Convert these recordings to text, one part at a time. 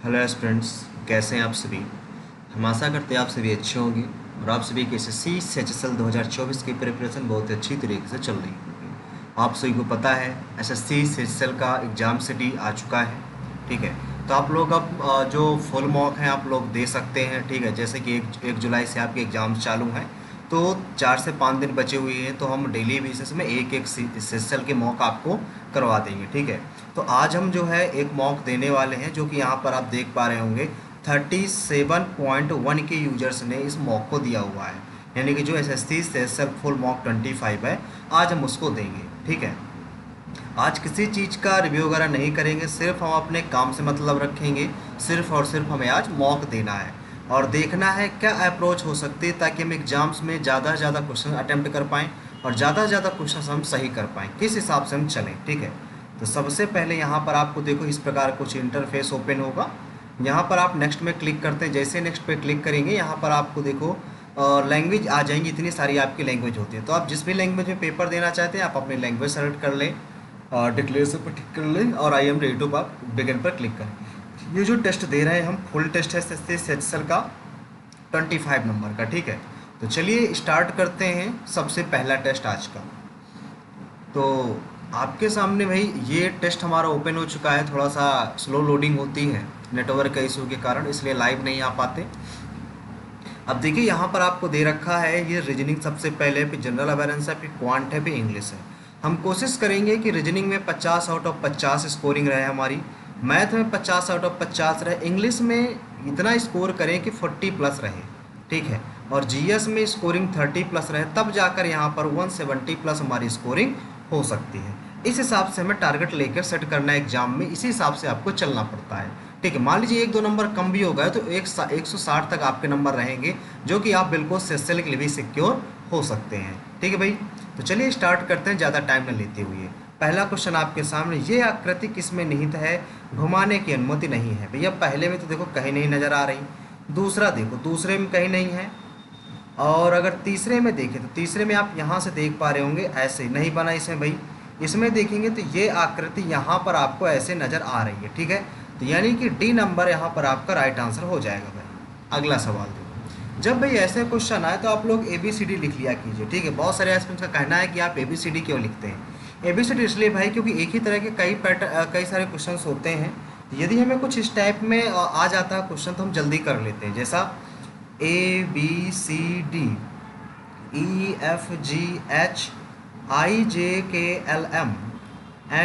Hello students, कैसे हैं आप सभी। हम आशा करते हैं आप सभी अच्छे होंगे और आप सभी के एसएससी CHSL 2024 की प्रिपरेशन बहुत अच्छी तरीके से चल रही होगी। आप सभी को पता है एसएससी CHSL का एग्ज़ाम शेड्यूल आ चुका है। ठीक है, तो आप लोग अब जो फुल मॉक हैं आप लोग दे सकते हैं। ठीक है, जैसे कि एक जुलाई से आपके एग्ज़ाम्स चालू हैं, तो 4 से 5 दिन बचे हुए हैं, तो हम डेली बेसिस में एक एक CHSL के मॉक आपको करवा देंगे। ठीक है, तो आज हम जो है एक मॉक देने वाले हैं, जो कि यहाँ पर आप देख पा रहे होंगे 37.1 के यूजर्स ने इस मॉक को दिया हुआ है, यानी कि जो एसएससी CHSL फुल मॉक 25 है, आज हम उसको देंगे। ठीक है, आज किसी चीज़ का रिव्यू वगैरह नहीं करेंगे, सिर्फ हम अपने काम से मतलब रखेंगे। सिर्फ और सिर्फ हमें आज मॉक देना है और देखना है क्या अप्रोच हो सकती है, ताकि हम एग्जाम्स में ज़्यादा से ज़्यादा क्वेश्चन अटेम्प्ट कर पाएँ और ज़्यादा से ज़्यादा क्वेश्चन हम सही कर पाएँ, किस हिसाब से हम चलें। ठीक है, तो सबसे पहले यहाँ पर आपको देखो इस प्रकार कुछ इंटरफेस ओपन होगा। यहाँ पर आप नेक्स्ट में क्लिक करते हैं, जैसे नेक्स्ट पे क्लिक करेंगे यहाँ पर आपको देखो लैंग्वेज आ जाएंगी। इतनी सारी आपकी लैंग्वेज होती है, तो आप जिस भी लैंग्वेज में पेपर देना चाहते हैं आप अपनी लैंग्वेज सेलेक्ट कर लें, डिक्लेरेशन पर टिक कर लें और I am ready to begin पर क्लिक करें। ये जो टेस्ट दे रहे हैं हम फुल टेस्ट है CHSL का 25 नंबर का। ठीक है, तो चलिए स्टार्ट करते हैं सबसे पहला टेस्ट आज का। तो आपके सामने भाई ये टेस्ट हमारा ओपन हो चुका है। थोड़ा सा स्लो लोडिंग होती है नेटवर्क का इशू के कारण, इसलिए लाइव नहीं आ पाते। अब देखिए यहाँ पर आपको दे रखा है ये रीजनिंग सबसे पहले, फिर जनरल अवेयरेंस है, फिर क्वांट है, फिर इंग्लिश है। हम कोशिश करेंगे कि रीजनिंग में 50 आउट ऑफ 50 स्कोरिंग रहे हमारी, मैथ में 50 आउट ऑफ 50 रहे, इंग्लिश में इतना स्कोर करें कि 40 प्लस रहे। ठीक है, और जीएस में स्कोरिंग 30 प्लस रहे, तब जाकर यहाँ पर 170 प्लस हमारी स्कोरिंग हो सकती है। इस हिसाब से हमें टारगेट लेकर सेट करना है एग्जाम में, इसी हिसाब से आपको चलना पड़ता है। ठीक है, मान लीजिए 1-2 नंबर कम भी हो गए तो 160 तक आपके नंबर रहेंगे, जो कि आप बिल्कुल CHSL के लिए भी सिक्योर हो सकते हैं। ठीक है भाई, तो चलिए स्टार्ट करते हैं ज़्यादा टाइम न लेते हुए। पहला क्वेश्चन आपके सामने, ये आकृति किसमें निहित है, घुमाने की अनुमति नहीं है। भैया पहले में तो देखो कहीं नहीं नज़र आ रही, दूसरा देखो दूसरे में कहीं नहीं है, और अगर तीसरे में देखें तो तीसरे में आप यहाँ से देख पा रहे होंगे ऐसे नहीं बना इसमें भाई। इसमें देखेंगे तो ये आकृति यहाँ पर आपको ऐसे नज़र आ रही है। ठीक है, तो यानी कि डी नंबर यहाँ पर आपका राइट आंसर हो जाएगा भाई। अगला सवाल देखो, जब भाई ऐसे क्वेश्चन आए तो आप लोग ABCD लिख लिया कीजिए। ठीक है, बहुत सारे एस्पिरेंट्स का कहना है कि आप ABCD क्यों लिखते हैं। ABCD इसलिए भाई क्योंकि एक ही तरह के कई सारे क्वेश्चन होते हैं। यदि हमें कुछ इस टाइप में आ जाता है क्वेश्चन तो हम जल्दी कर लेते हैं, जैसा ABCD EFGHIJKLM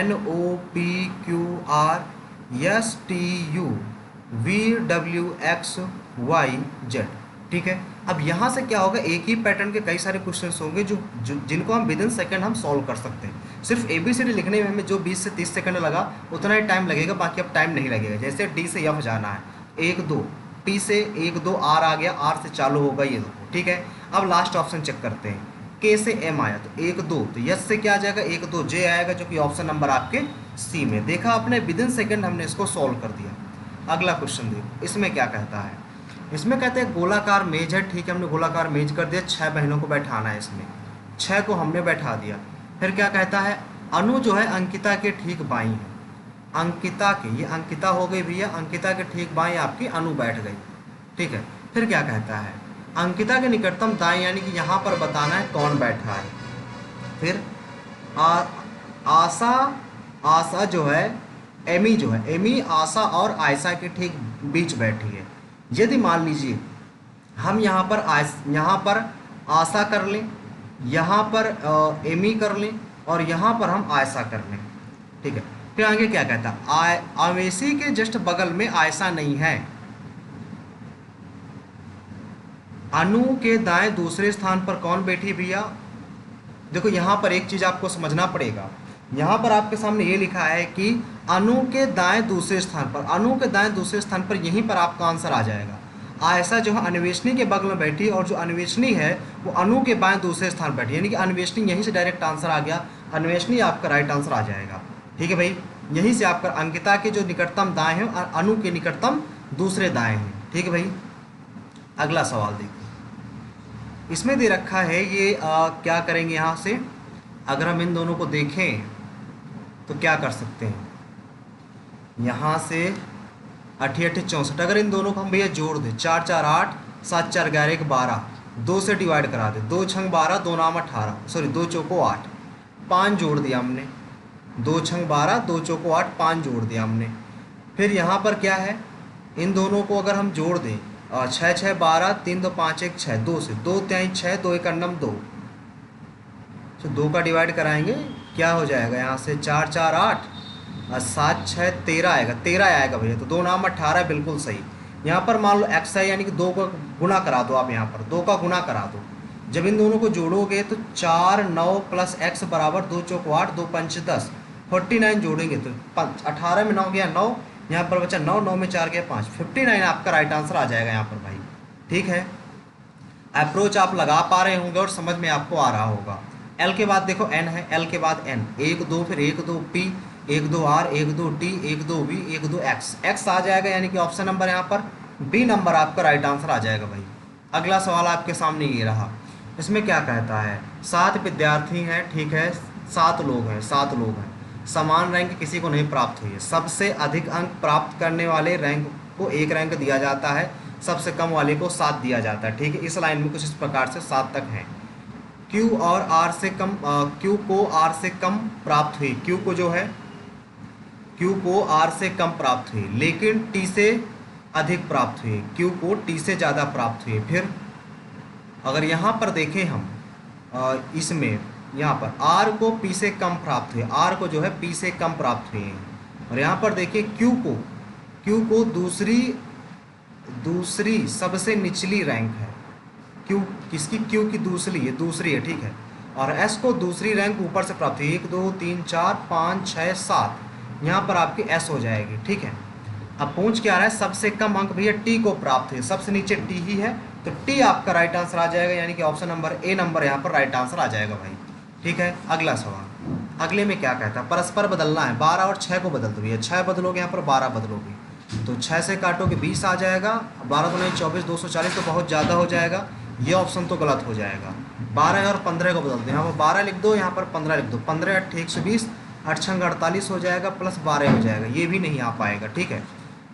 NOPQRSTUVWXYZ। ठीक है, अब यहाँ से क्या होगा, एक ही पैटर्न के कई सारे क्वेश्चंस होंगे जिनको हम विद इन सेकेंड हम सॉल्व कर सकते हैं। सिर्फ ABCD लिखने में हमें जो 20 से 30 सेकंड लगा उतना ही टाइम लगेगा, बाकी अब टाइम नहीं लगेगा। जैसे D से F जाना है 1-2, T से 1-2 R आ गया, R से चालू होगा ये दो। ठीक है, अब लास्ट ऑप्शन चेक करते हैं, K से M आया तो 1-2, तो यस से क्या आ जाएगा 1-2, J आएगा जो कि ऑप्शन नंबर आपके C में। देखा आपने, विद इन सेकेंड हमने इसको सॉल्व कर दिया। अगला क्वेश्चन देखो, इसमें क्या कहता है। इसमें कहते हैं गोलाकार मेज है। ठीक है, हमने गोलाकार मेज कर दिया, 6 बहनों को बैठाना है, इसमें 6 को हमने बैठा दिया। फिर क्या कहता है, अनु जो है अंकिता के ठीक बाई है। अंकिता के, ये अंकिता हो गई भैया, अंकिता के ठीक बाई आपकी अनु बैठ गई। ठीक है, फिर क्या कहता है, अंकिता के निकटतम दाएं, यानी कि यहाँ पर बताना है कौन बैठा है। फिर आशा, आशा जो है, एमी जो है, एमी आशा और आयशा के ठीक बीच बैठी है। यदि मान लीजिए हम यहाँ पर आशा कर लें, यहाँ पर एमी कर लें और यहाँ पर हम आयशा कर लें। ठीक है, फिर आगे क्या कहता है, आवेशी के जस्ट बगल में आयशा नहीं है। अनु के दाएं दूसरे स्थान पर कौन बैठी भैया। देखो यहाँ पर एक चीज़ आपको समझना पड़ेगा, यहाँ पर आपके सामने ये लिखा है कि अनु के दाएं दूसरे स्थान पर, अनु के दाएं दूसरे स्थान पर, यहीं पर आपका आंसर आ जाएगा। आयशा जो है अन्वेषणी के बगल में बैठी, और जो अन्वेषणी है वो अनु के बाएं दूसरे स्थान पर बैठी, यानी कि अन्वेषणी यहीं से डायरेक्ट आंसर आ गया, अन्वेषणी आपका राइट आंसर आ जाएगा। ठीक है भाई, यहीं से आपका अंकिता के जो निकटतम दाएं हैं और अनु के निकटतम दूसरे दाएं हैं। ठीक है भाई, अगला सवाल देखिए, इसमें दे रखा है ये क्या करेंगे यहाँ से, अगर हम इन दोनों को देखें तो क्या कर सकते हैं, यहाँ से अठी अठी 64। अगर इन दोनों को हम भैया जोड़ दें, 4 4 8, 7 4 11 1 12, 2 से डिवाइड करा दे, 2 छंग 12, 2 नाम 18, सॉरी 2 चौको 8, 5 जोड़ दिया हमने, 2 छंग 12, 2 चौको 8, 5 जोड़ दिया हमने। फिर यहाँ पर क्या है, इन दोनों को अगर हम जोड़ दें, 6 6 12, 3 2 5 1 6, 2 से 2 3 6, 2 1 अंडम 2, तो 2 का डिवाइड कराएंगे, क्या हो जाएगा यहाँ से, 4 4 8 और 7 6 13 आएगा, 13 आएगा भैया। तो 2 नाम 18 बिल्कुल सही। यहाँ पर मान लो एक्स है, यानी कि 2 का गुना करा दो आप, यहाँ पर 2 का गुना करा दो। जब इन दोनों को जोड़ोगे तो 4 9 प्लस एक्स बराबर 2 चौको 8, 2 पंच 10, 49 जोड़ेंगे तो 18 में 9 गया 9, यहाँ पर बचा 9, 9 में 4 गया 5, 59 आपका राइट आंसर आ जाएगा यहाँ पर भाई। ठीक है, अप्रोच आप लगा पा रहे होंगे और समझ में आपको आ रहा होगा। एल के बाद देखो एन है, एल के बाद एन, 1 2, फिर 1 2 P, 1 2 R, 1 2 T, 1 2 B, 1 2 X, X आ जाएगा, यानी कि ऑप्शन नंबर यहाँ पर बी नंबर आपका राइट आंसर आ जाएगा भाई। अगला सवाल आपके सामने ये रहा, इसमें क्या कहता है, 7 विद्यार्थी हैं, ठीक है, 7 लोग हैं, 7 लोग हैं, समान रैंक किसी को नहीं प्राप्त हुई है, सबसे अधिक अंक प्राप्त करने वाले रैंक को 1 रैंक दिया जाता है, सबसे कम वाले को 7 दिया जाता है। ठीक है, इस लाइन में कुछ इस प्रकार से 7 तक हैं। क्यू और आर से कम, क्यू को आर से कम प्राप्त हुई, क्यू को जो है क्यू को आर से कम प्राप्त हुई, लेकिन टी से अधिक प्राप्त हुई, क्यू को टी से ज़्यादा प्राप्त हुई। फिर अगर यहाँ पर देखें हम, इसमें यहाँ पर आर को पी से कम प्राप्त हुई, आर को जो है पी से कम प्राप्त हुई है। और यहाँ पर देखिए क्यू को दूसरी सबसे निचली रैंक है, क्यू किसकी, क्यू की दूसरी है, ठीक है। और एस को दूसरी रैंक ऊपर से प्राप्त हुई, 1 2 3 4 5 6 7, यहाँ पर आपकी एस हो जाएगी। ठीक है, अब पूछ क्या रहा है, सबसे कम अंक भैया टी को प्राप्त हुए, सबसे नीचे टी ही है, तो टी आपका राइट आंसर आ जाएगा, यानी कि ऑप्शन नंबर ए नंबर यहाँ पर राइट आंसर आ जाएगा भाई। ठीक है, अगला सवाल, अगले में क्या कहता है, परस्पर बदलना है, 12 और 6 को बदल दो भैया, 6 बदलोगे यहाँ पर 12 बदलोगे, तो 6 से काटोगे 20 आ जाएगा, 12 दूनी 24, 240 तो बहुत ज़्यादा हो जाएगा, ये ऑप्शन तो गलत हो जाएगा। 12 और 15 को बदल दो, यहाँ पर 12 लिख दो, यहाँ पर 15 लिख दो, 15 8 120, 8 छंग 48 हो जाएगा, प्लस 12 हो जाएगा, ये भी नहीं आ पाएगा। ठीक है,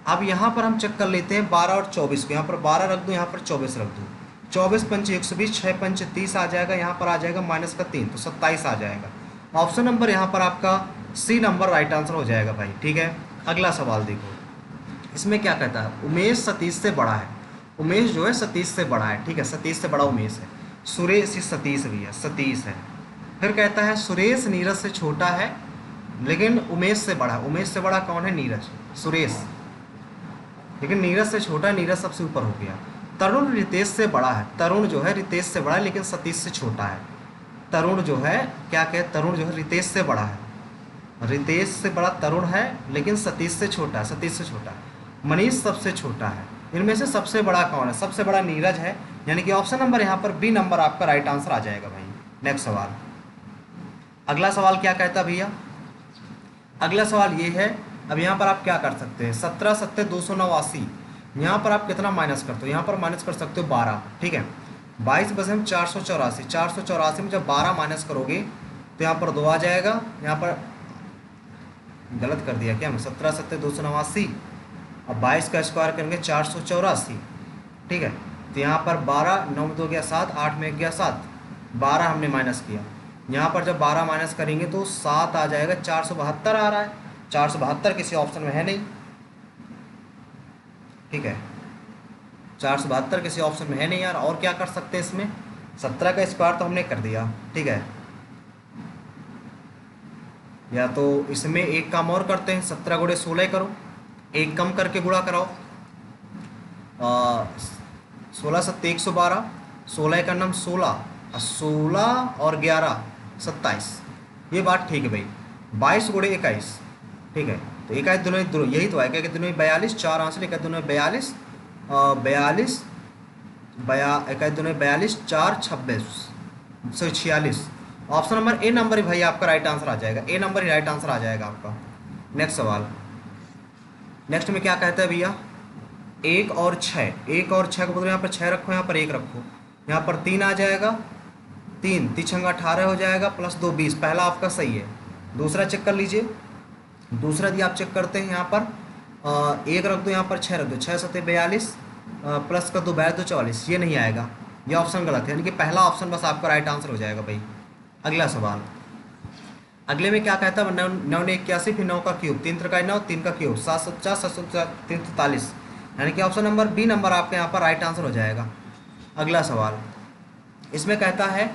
अब यहाँ पर हम चेक कर लेते हैं 12 और 24 को, यहाँ पर 12 रख दो, यहाँ पर 24 रख दो, 24 पंच 120, 6 पंच 30 आ जाएगा, यहाँ पर आ जाएगा माइनस का 3, तो 27 आ जाएगा। ऑप्शन नंबर यहाँ पर आपका सी नंबर राइट आंसर हो जाएगा भाई। ठीक है, अगला सवाल देखो, इसमें क्या कहता है, उमेश सतीश से बड़ा है, उमेश जो है सतीश से बड़ा है, ठीक है, सतीश से बड़ा उमेश है, सुरेश सतीश भी है, सतीश है। फिर कहता है सुरेश नीरज से छोटा है लेकिन उमेश से बड़ा है, उमेश से बड़ा कौन है, नीरज, सुरेश, लेकिन नीरज से छोटा है, नीरज सबसे ऊपर हो गया। तरुण रितेश से बड़ा है, तरुण जो है रितेश से बड़ा है लेकिन सतीश से छोटा है, तरुण जो है क्या कहे, तरुण जो है रितेश से बड़ा है, रितेश से बड़ा तरुण है लेकिन सतीश से छोटा है, सतीश से छोटा है। मनीष सबसे छोटा है, इनमें से सबसे बड़ा कौन है, सबसे बड़ा नीरज है, यानी कि ऑप्शन नंबर यहाँ पर बी नंबर आपका राइट आंसर आ जाएगा भाई। नेक्स्ट सवाल, अगला सवाल क्या कहता है भैया, अगला सवाल ये है, अब यहाँ पर आप क्या कर सकते हैं, 17 7 289, यहाँ पर आप कितना माइनस करते हो, यहाँ पर माइनस कर सकते हो 12, ठीक है, 22 बसे में 484, 484 में जब 12 माइनस करोगे तो यहाँ पर 2 आ जाएगा, यहाँ पर गलत कर दिया क्या, 17 7 289, अब 22 का स्क्वायर करेंगे 484, ठीक है, तो यहाँ पर 12 9 में 2 गया 7, 8 में 1 गया 7, 12 हमने माइनस किया, यहाँ पर जब 12 माइनस करेंगे तो 7 आ जाएगा, 472 आ रहा है, 472 किसी ऑप्शन में है नहीं, ठीक है, 472 किसी ऑप्शन में है नहीं यार। और क्या कर सकते हैं इसमें, 17 का स्क्वायर तो हमने कर दिया, ठीक है, या तो इसमें एक काम और करते हैं, 17 गुणे 16 करो, एक कम करके गुणा कराओ, 16 7 112, 16 का नाम 16, 16 और 11 27, ये बात ठीक है भाई, 22 गुणे 21, ठीक है, तो 21 दोनों यही तो है, क्या दोनों 42, 4 आंसर, 21 दोनों 42, 42 21 दोनों 42, 4 26, 146, ऑप्शन नंबर ए नंबर ही भाई आपका राइट आंसर आ जाएगा, ए नंबर ही राइट आंसर आ जाएगा आपका। नेक्स्ट सवाल, नेक्स्ट में क्या कहता है भैया, 1 और 6, 1 और 6 को बदलो, यहाँ पर 6 रखो, यहाँ पर 1 रखो, यहाँ पर 3 आ जाएगा, 3 3 18 हो जाएगा, प्लस 2 20, पहला आपका सही है, दूसरा चेक कर लीजिए, दूसरा यदि आप चेक करते हैं यहाँ पर एक रख दो यहाँ पर, 6 रख दो, 6 सत्ते 42, प्लस कर दो 42 44, ये नहीं आएगा, ये ऑप्शन गलत है, यानी कि पहला ऑप्शन बस आपका राइट आंसर हो जाएगा भाई। अगला सवाल, अगले में क्या कहता है, 9 ने 81, फिर 9 का क्यूब, 3 त्रिका 9, 3 का क्यूब 750, 743, यानी कि ऑप्शन नंबर बी नंबर आपके यहाँ पर राइट आंसर हो जाएगा। अगला सवाल, इसमें कहता है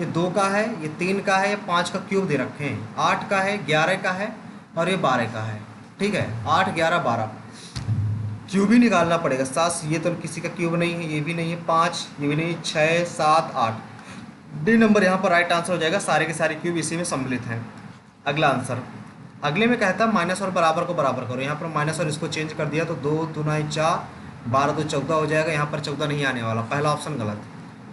ये 2 का है, ये 3 का है, ये 5 का क्यूब दे रखे हैं, 8 का है, 11 का है और ये 12 का है। ठीक है, 8 11 12, क्यूब ही निकालना पड़ेगा। 7 ये तो किसी का क्यूब नहीं है, ये भी नहीं है, 5 ये भी नहीं, 6 7 8, डी नंबर यहाँ पर राइट आंसर हो जाएगा। सारे के सारे क्यूब इसी में सम्मिलित हैं। अगला आंसर, अगले में कहता है माइनस और बराबर को बराबर करो, यहाँ पर माइनस और इसको चेंज कर दिया तो 2 दूना 4, 12 तो 14 हो जाएगा, यहाँ पर 14 नहीं आने वाला, पहला ऑप्शन गलत।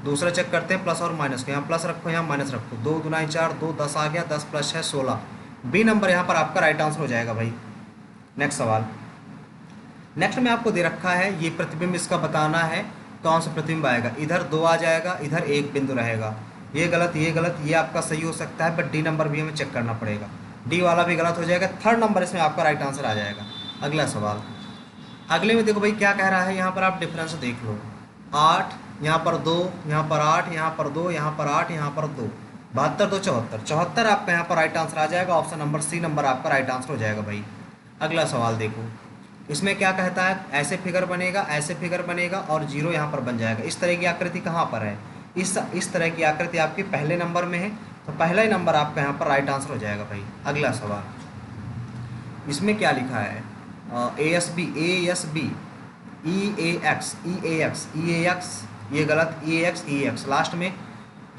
दूसरा चेक करते हैं प्लस और माइनस को, यहाँ प्लस रखो यहाँ माइनस रखो, 2 दूना 4, 2 10 आ गया, 10 प्लस 6 16, बी नंबर यहाँ पर आपका राइट आंसर हो जाएगा भाई। नेक्स्ट सवाल, नेक्स्ट में आपको दे रखा है ये प्रतिबिंब, इसका बताना है कौन सा प्रतिबिंब आएगा। इधर 2 आ जाएगा, इधर 1 बिंदु रहेगा, ये गलत ये गलत, ये आपका सही हो सकता है, बट डी नंबर भी हमें चेक करना पड़ेगा, डी वाला भी गलत हो जाएगा, थर्ड नंबर इसमें आपका राइट आंसर आ जाएगा। अगला सवाल, अगले में देखो भाई क्या कह रहा है, यहाँ पर आप डिफरेंस देख लो, 8 यहाँ पर 2, यहाँ पर 8, यहाँ पर 2, यहाँ पर 8, यहाँ पर 2, 72 2 74, 74 आपका यहाँ पर राइट आंसर आ जाएगा, ऑप्शन नंबर सी नंबर आपका राइट आंसर हो जाएगा भाई। अगला सवाल देखो, इसमें क्या कहता है, ऐसे फिगर बनेगा, ऐसे फिगर बनेगा और जीरो यहाँ पर बन जाएगा। इस तरह की आकृति कहाँ पर है, इस तरह की आकृति आपकी पहले नंबर में है, तो पहला ही नंबर आपका यहाँ पर राइट आंसर हो जाएगा भाई। अगला सवाल, इसमें क्या लिखा है, ASB EAX ये गलत, EAX लास्ट में,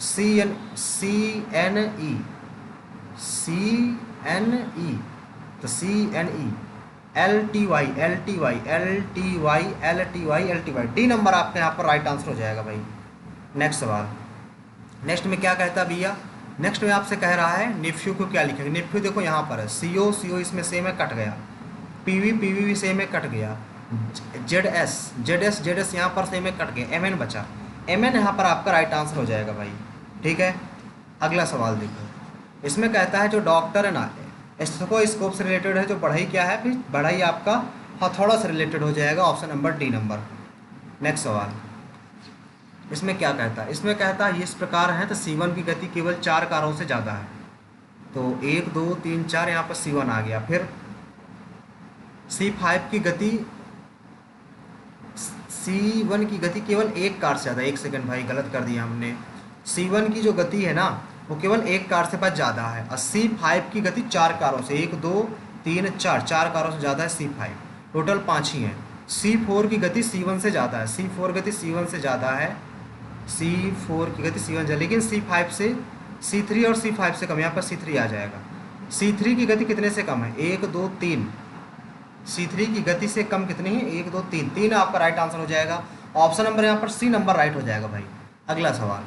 CNE तो CNE, LTY, डी नंबर आपके यहाँ पर राइट आंसर हो जाएगा भाई। नेक्स्ट सवाल, नेक्स्ट में क्या कहता है भैया, नेक्स्ट में आपसे कह रहा है निफ्यू को क्या लिखेंगे। निफ्यू देखो यहाँ पर है, CO इसमें सेम है, कट गया, PV भी सेम है, कट गया, ZS यहाँ पर सेम है, कट गया, MN बचा, MN यहाँ पर आपका राइट आंसर हो जाएगा भाई। ठीक है, अगला सवाल देखो, इसमें कहता है जो डॉक्टर है ना, स्टेथोस्कोप से रिलेटेड है, जो बढ़ई क्या है, फिर बढ़ई आपका हथौड़ा से रिलेटेड हो जाएगा, option number D number. Next सवाल, इसमें क्या कहता है, इसमें कहता है ये इस प्रकार है तो C1 की गति केवल 4 कारों से ज़्यादा है, तो 1 2 3 4 यहाँ पर C1 आ गया। फिर C5 की गति, C1 की गति केवल 1 कार से ज़्यादा, 1 सेकंड भाई गलत कर दिया हमने, C1 की जो गति है ना वो केवल 1 कार से पास ज़्यादा है, और C5 की गति 4 कारों से, 1 2 3 4 4 कारों से ज़्यादा है C5, टोटल 5 ही हैं। C4 की गति C1 से ज़्यादा है, C4 गति C1 से ज़्यादा है, C4 की गति C1 से, लेकिन C5 से C3 और C5 से कम, यहाँ पर C3 आ जाएगा। C3 की गति कितने से कम है, 1 2 3, C3 की गति से कम कितनी है, 1 2 3, 3 आपका राइट आंसर हो जाएगा, ऑप्शन नंबर यहाँ पर सी नंबर राइट हो जाएगा भाई। अगला सवाल,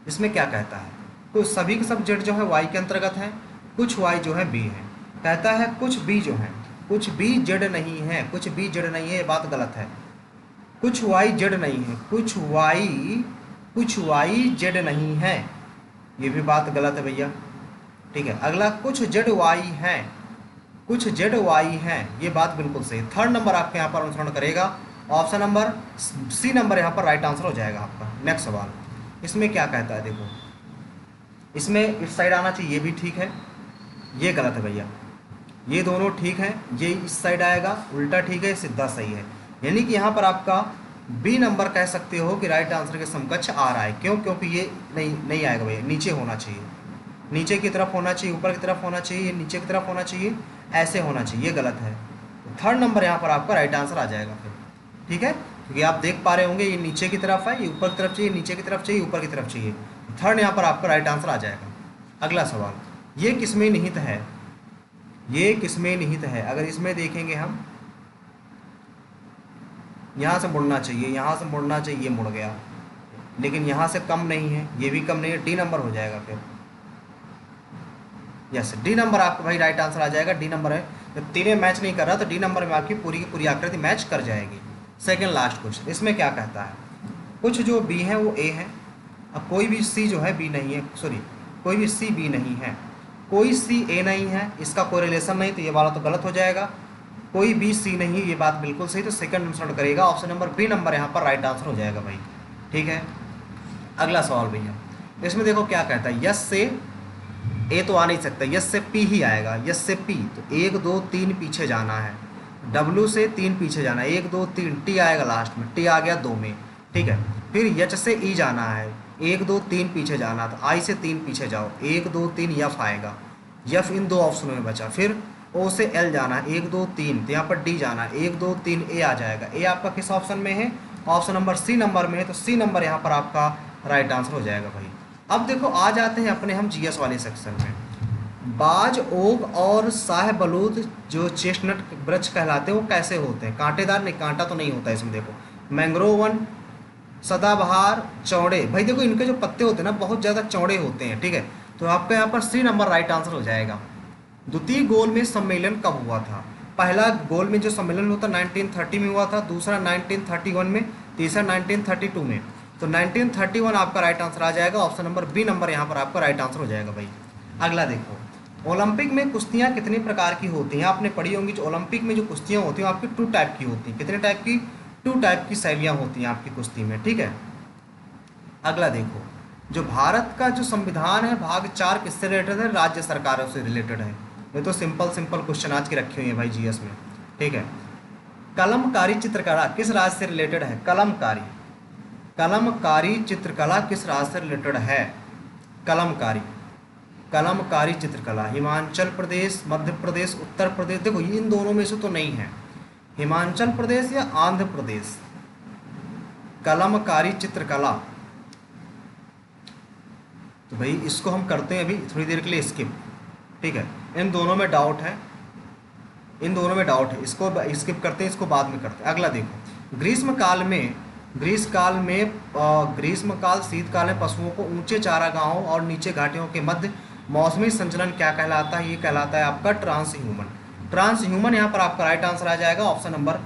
इसमें क्या कहता है, तो सभी के सब जेड जो है वाई के अंतर्गत हैं, कुछ वाई जो है बी है, कहता है कुछ बी जो है, कुछ बी जेड नहीं है, कुछ बी जेड नहीं है, ये बात गलत है, कुछ वाई जेड नहीं है, कुछ वाई जेड नहीं है, ये भी बात गलत है भैया। ठीक है, अगला कुछ जेड वाई है, कुछ जेड वाई है, ये बात बिल्कुल सही, थर्ड नंबर आपके यहाँ पर अनुसरण करेगा, ऑप्शन नंबर सी नंबर यहाँ पर राइट आंसर हो जाएगा आपका। नेक्स्ट सवाल, इसमें क्या कहता है, देखो इसमें इस साइड आना चाहिए, ये भी ठीक है, ये गलत है भैया, ये दोनों ठीक है, ये इस साइड आएगा, उल्टा ठीक है, सीधा सही है, यानी कि यहाँ पर आपका बी नंबर कह सकते हो कि राइट आंसर के समकक्ष आ रहा है। क्यों, क्योंकि ये नहीं आएगा भैया, नीचे होना चाहिए, नीचे की तरफ होना चाहिए, ऊपर की तरफ होना चाहिए, नीचे की तरफ होना चाहिए, ऐसे होना चाहिए, ये गलत है, थर्ड नंबर यहाँ पर आपका राइट आंसर आ जाएगा फिर। ठीक है, क्योंकि आप देख पा रहे होंगे ये नीचे की तरफ है, ये ऊपर की तरफ चाहिए, नीचे की तरफ चाहिए, ऊपर की तरफ चाहिए, थर्ड यहाँ पर आपका राइट आंसर आ जाएगा। अगला सवाल, ये किसमें निहित है, ये किसमें निहित है, अगर इसमें देखेंगे हम, यहाँ से मुड़ना चाहिए, यहाँ से मुड़ना चाहिए, ये मुड़ गया, लेकिन यहाँ से कम नहीं है, ये भी कम नहीं है, डी नंबर हो जाएगा फिर। यस, डी नंबर आपका भाई राइट आंसर आ जाएगा, डी नंबर है, जब तीनों मैच नहीं कर रहा तो डी नंबर में आपकी पूरी की पूरी आकृति मैच कर जाएगी। सेकेंड लास्ट क्वेश्चन, इसमें क्या कहता है, कुछ जो बी है वो ए है, अब कोई भी सी जो है बी नहीं है, सॉरी कोई भी सी बी नहीं है, कोई सी ए नहीं है, इसका कोई रिलेशन नहीं, तो ये वाला तो गलत हो जाएगा। कोई बी सी नहीं, ये बात बिल्कुल सही, तो सेकंड आंसर करेगा, ऑप्शन नंबर बी नंबर यहाँ पर राइट आंसर हो जाएगा भाई। ठीक है, अगला सवाल भैया, इसमें देखो क्या कहता है, यस से ए तो आ नहीं सकता, यस से पी ही आएगा, यस से पी, तो 1 2 3 पीछे जाना है, डब्ल्यू से 3 पीछे जाना है, 1 2 3, टी आएगा लास्ट में, टी आ गया 2 में। ठीक है, फिर यच से ई जाना है, 1 2 3 पीछे जाना, तो आई से 3 पीछे जाओ, 1 2 3 यफ आएगा, यफ इन 2 ऑप्शनों में बचा। फिर ओ से एल जाना है, 1 2 3, तो यहाँ पर डी जाना है, 1 2 3 ए आ जाएगा। ए आपका किस ऑप्शन में है, ऑप्शन नंबर सी नंबर में है, तो सी नंबर यहाँ पर आपका राइट आंसर हो जाएगा भाई। अब देखो आ जाते हैं अपने हम जीएस वाले सेक्शन में। बाज, ओक और शाहबलूत जो चेस्टनट वृक्ष कहलाते हैं वो कैसे होते हैं, कांटेदार, नहीं कांटा तो नहीं होता है इसमें। देखो मैंग्रोव वन, सदाबहार, चौड़े, भाई देखो इनके जो पत्ते होते हैं ना बहुत ज़्यादा चौड़े होते हैं। ठीक है, तो आपका यहाँ पर सी नंबर राइट आंसर हो जाएगा। द्वितीय गोल में सम्मेलन कब हुआ था, पहला गोल में जो सम्मेलन हुआ था 1930 में हुआ था, दूसरा 1931 में, तीसरा 1932 में, तो 1931 आपका राइट आंसर आ जाएगा, ऑप्शन नंबर बी नंबर यहाँ पर आपका राइट आंसर हो जाएगा भाई। अगला देखो, ओलंपिक में कुश्तियाँ कितने प्रकार की होती हैं, आपने पढ़ी होंगी, जो ओलंपिक में जो कुश्तियाँ होती हैं आपकी 2 टाइप की होती हैं। कितने टाइप की, 2 टाइप की शैलियाँ होती हैं आपकी कुश्ती में। ठीक है, अगला देखो, जो भारत का जो संविधान है भाग 4 किससे रिलेटेड है, राज्य सरकारों से रिलेटेड है। ये तो सिंपल सिंपल क्वेश्चन आज के रखे हुए हैं भाई जीएस में। ठीक है, कलमकारी चित्रकला किस राज्य से रिलेटेड है, कलमकारी, कलमकारी चित्रकला किस राज्य से रिलेटेड है, कलमकारी, कलमकारी चित्रकला हिमाचल प्रदेश, मध्य प्रदेश, उत्तर प्रदेश, देखो ये इन दोनों में से तो नहीं है, हिमाचल प्रदेश या आंध्र प्रदेश, कलमकारी चित्रकला। तो भाई इसको हम करते हैं अभी थोड़ी देर के लिए स्किप। ठीक है, इन दोनों में डाउट है, इन दोनों में डाउट है, इसको स्किप करते हैं, इसको बाद में करते हैं। अगला देखो, ग्रीष्म काल में, ग्रीष्म काल शीतकाल में पशुओं को ऊंचे चारागाहों और नीचे घाटियों के मध्य मौसमी संचलन क्या कहलाता है, ये कहलाता है आपका ट्रांस ह्यूमन। ट्रांस ह्यूमन यहाँ पर आपका राइट आंसर आ जाएगा, ऑप्शन नंबर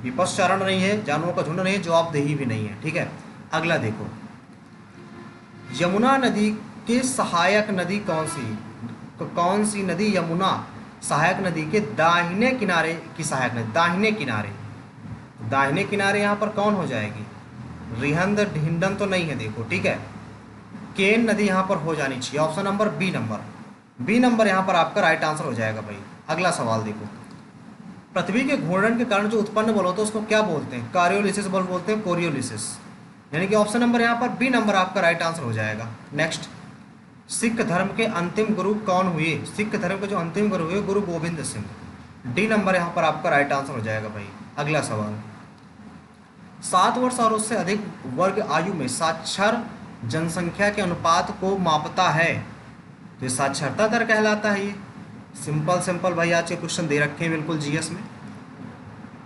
बी। पशुचारण नहीं है, जानवरों का झुंड नहीं है, जवाबदेही भी नहीं है। ठीक है, अगला देखो, यमुना नदी के सहायक नदी कौन सी, कौन सी नदी यमुना सहायक नदी के दाहिने किनारे की सहायक नदी, दाहिने किनारे, दाहिने किनारे यहाँ पर कौन हो जाएगी, रिहंद ढिंडन तो नहीं है देखो। ठीक है, केन नदी यहाँ पर हो जानी चाहिए, option number B number, B number यहाँ पर आपका राइट आंसर हो जाएगा भाई। अगला सवाल देखो, पृथ्वी के घूर्णन के कारण जो उत्पन्न बल होता है उसको क्या बोलते हैं, कार्योलिसिस बल बोलते हैं, कोरियोलिसिस, यानी कि ऑप्शन नंबर यहाँ पर बी नंबर आपका राइट आंसर हो जाएगा। नेक्स्ट, सिख धर्म के अंतिम गुरु कौन हुए, सिख धर्म के जो अंतिम गुरु हुए गुरु गोविंद सिंह, डी नंबर यहाँ पर आपका राइट आंसर हो जाएगा भाई। अगला सवाल, 7 वर्ष और उससे अधिक वर्ग आयु में साक्षर जनसंख्या के अनुपात को मापता है, तो ये साक्षरता दर कहलाता है। ये सिंपल सिंपल भाई आज के क्वेश्चन दे रखे हैं बिल्कुल जीएस में।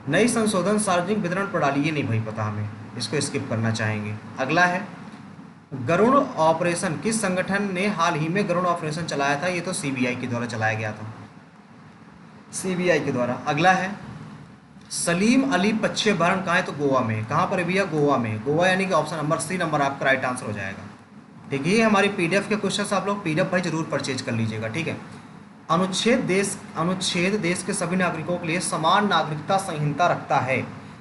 नई संशोधन सार्वजनिक वितरण प्रणाली, ये नहीं भाई पता हमें, इसको स्किप करना चाहेंगे। अगला है, गरुड़ ऑपरेशन किस संगठन ने हाल ही में गरुड़ ऑपरेशन चलाया था, ये तो सीबीआई के द्वारा चलाया गया था, सीबीआई के द्वारा। अगला है, सलीम अली पच्छे भरण कहाँ है, तो गोवा में, कहाँ पर भैया, गोवा में, गोवा, यानी कि ऑप्शन नंबर सी नंबर आपका राइट आंसर हो जाएगा। ठीक है, ये हमारी पीडीएफ के क्वेश्चन, आप लोग पीडीएफ भाई जरूर परचेज कर लीजिएगा। ठीक है, अनुच्छेद देश के सभी नागरिकों के लिए समान नागरिकता संहिता रखता है।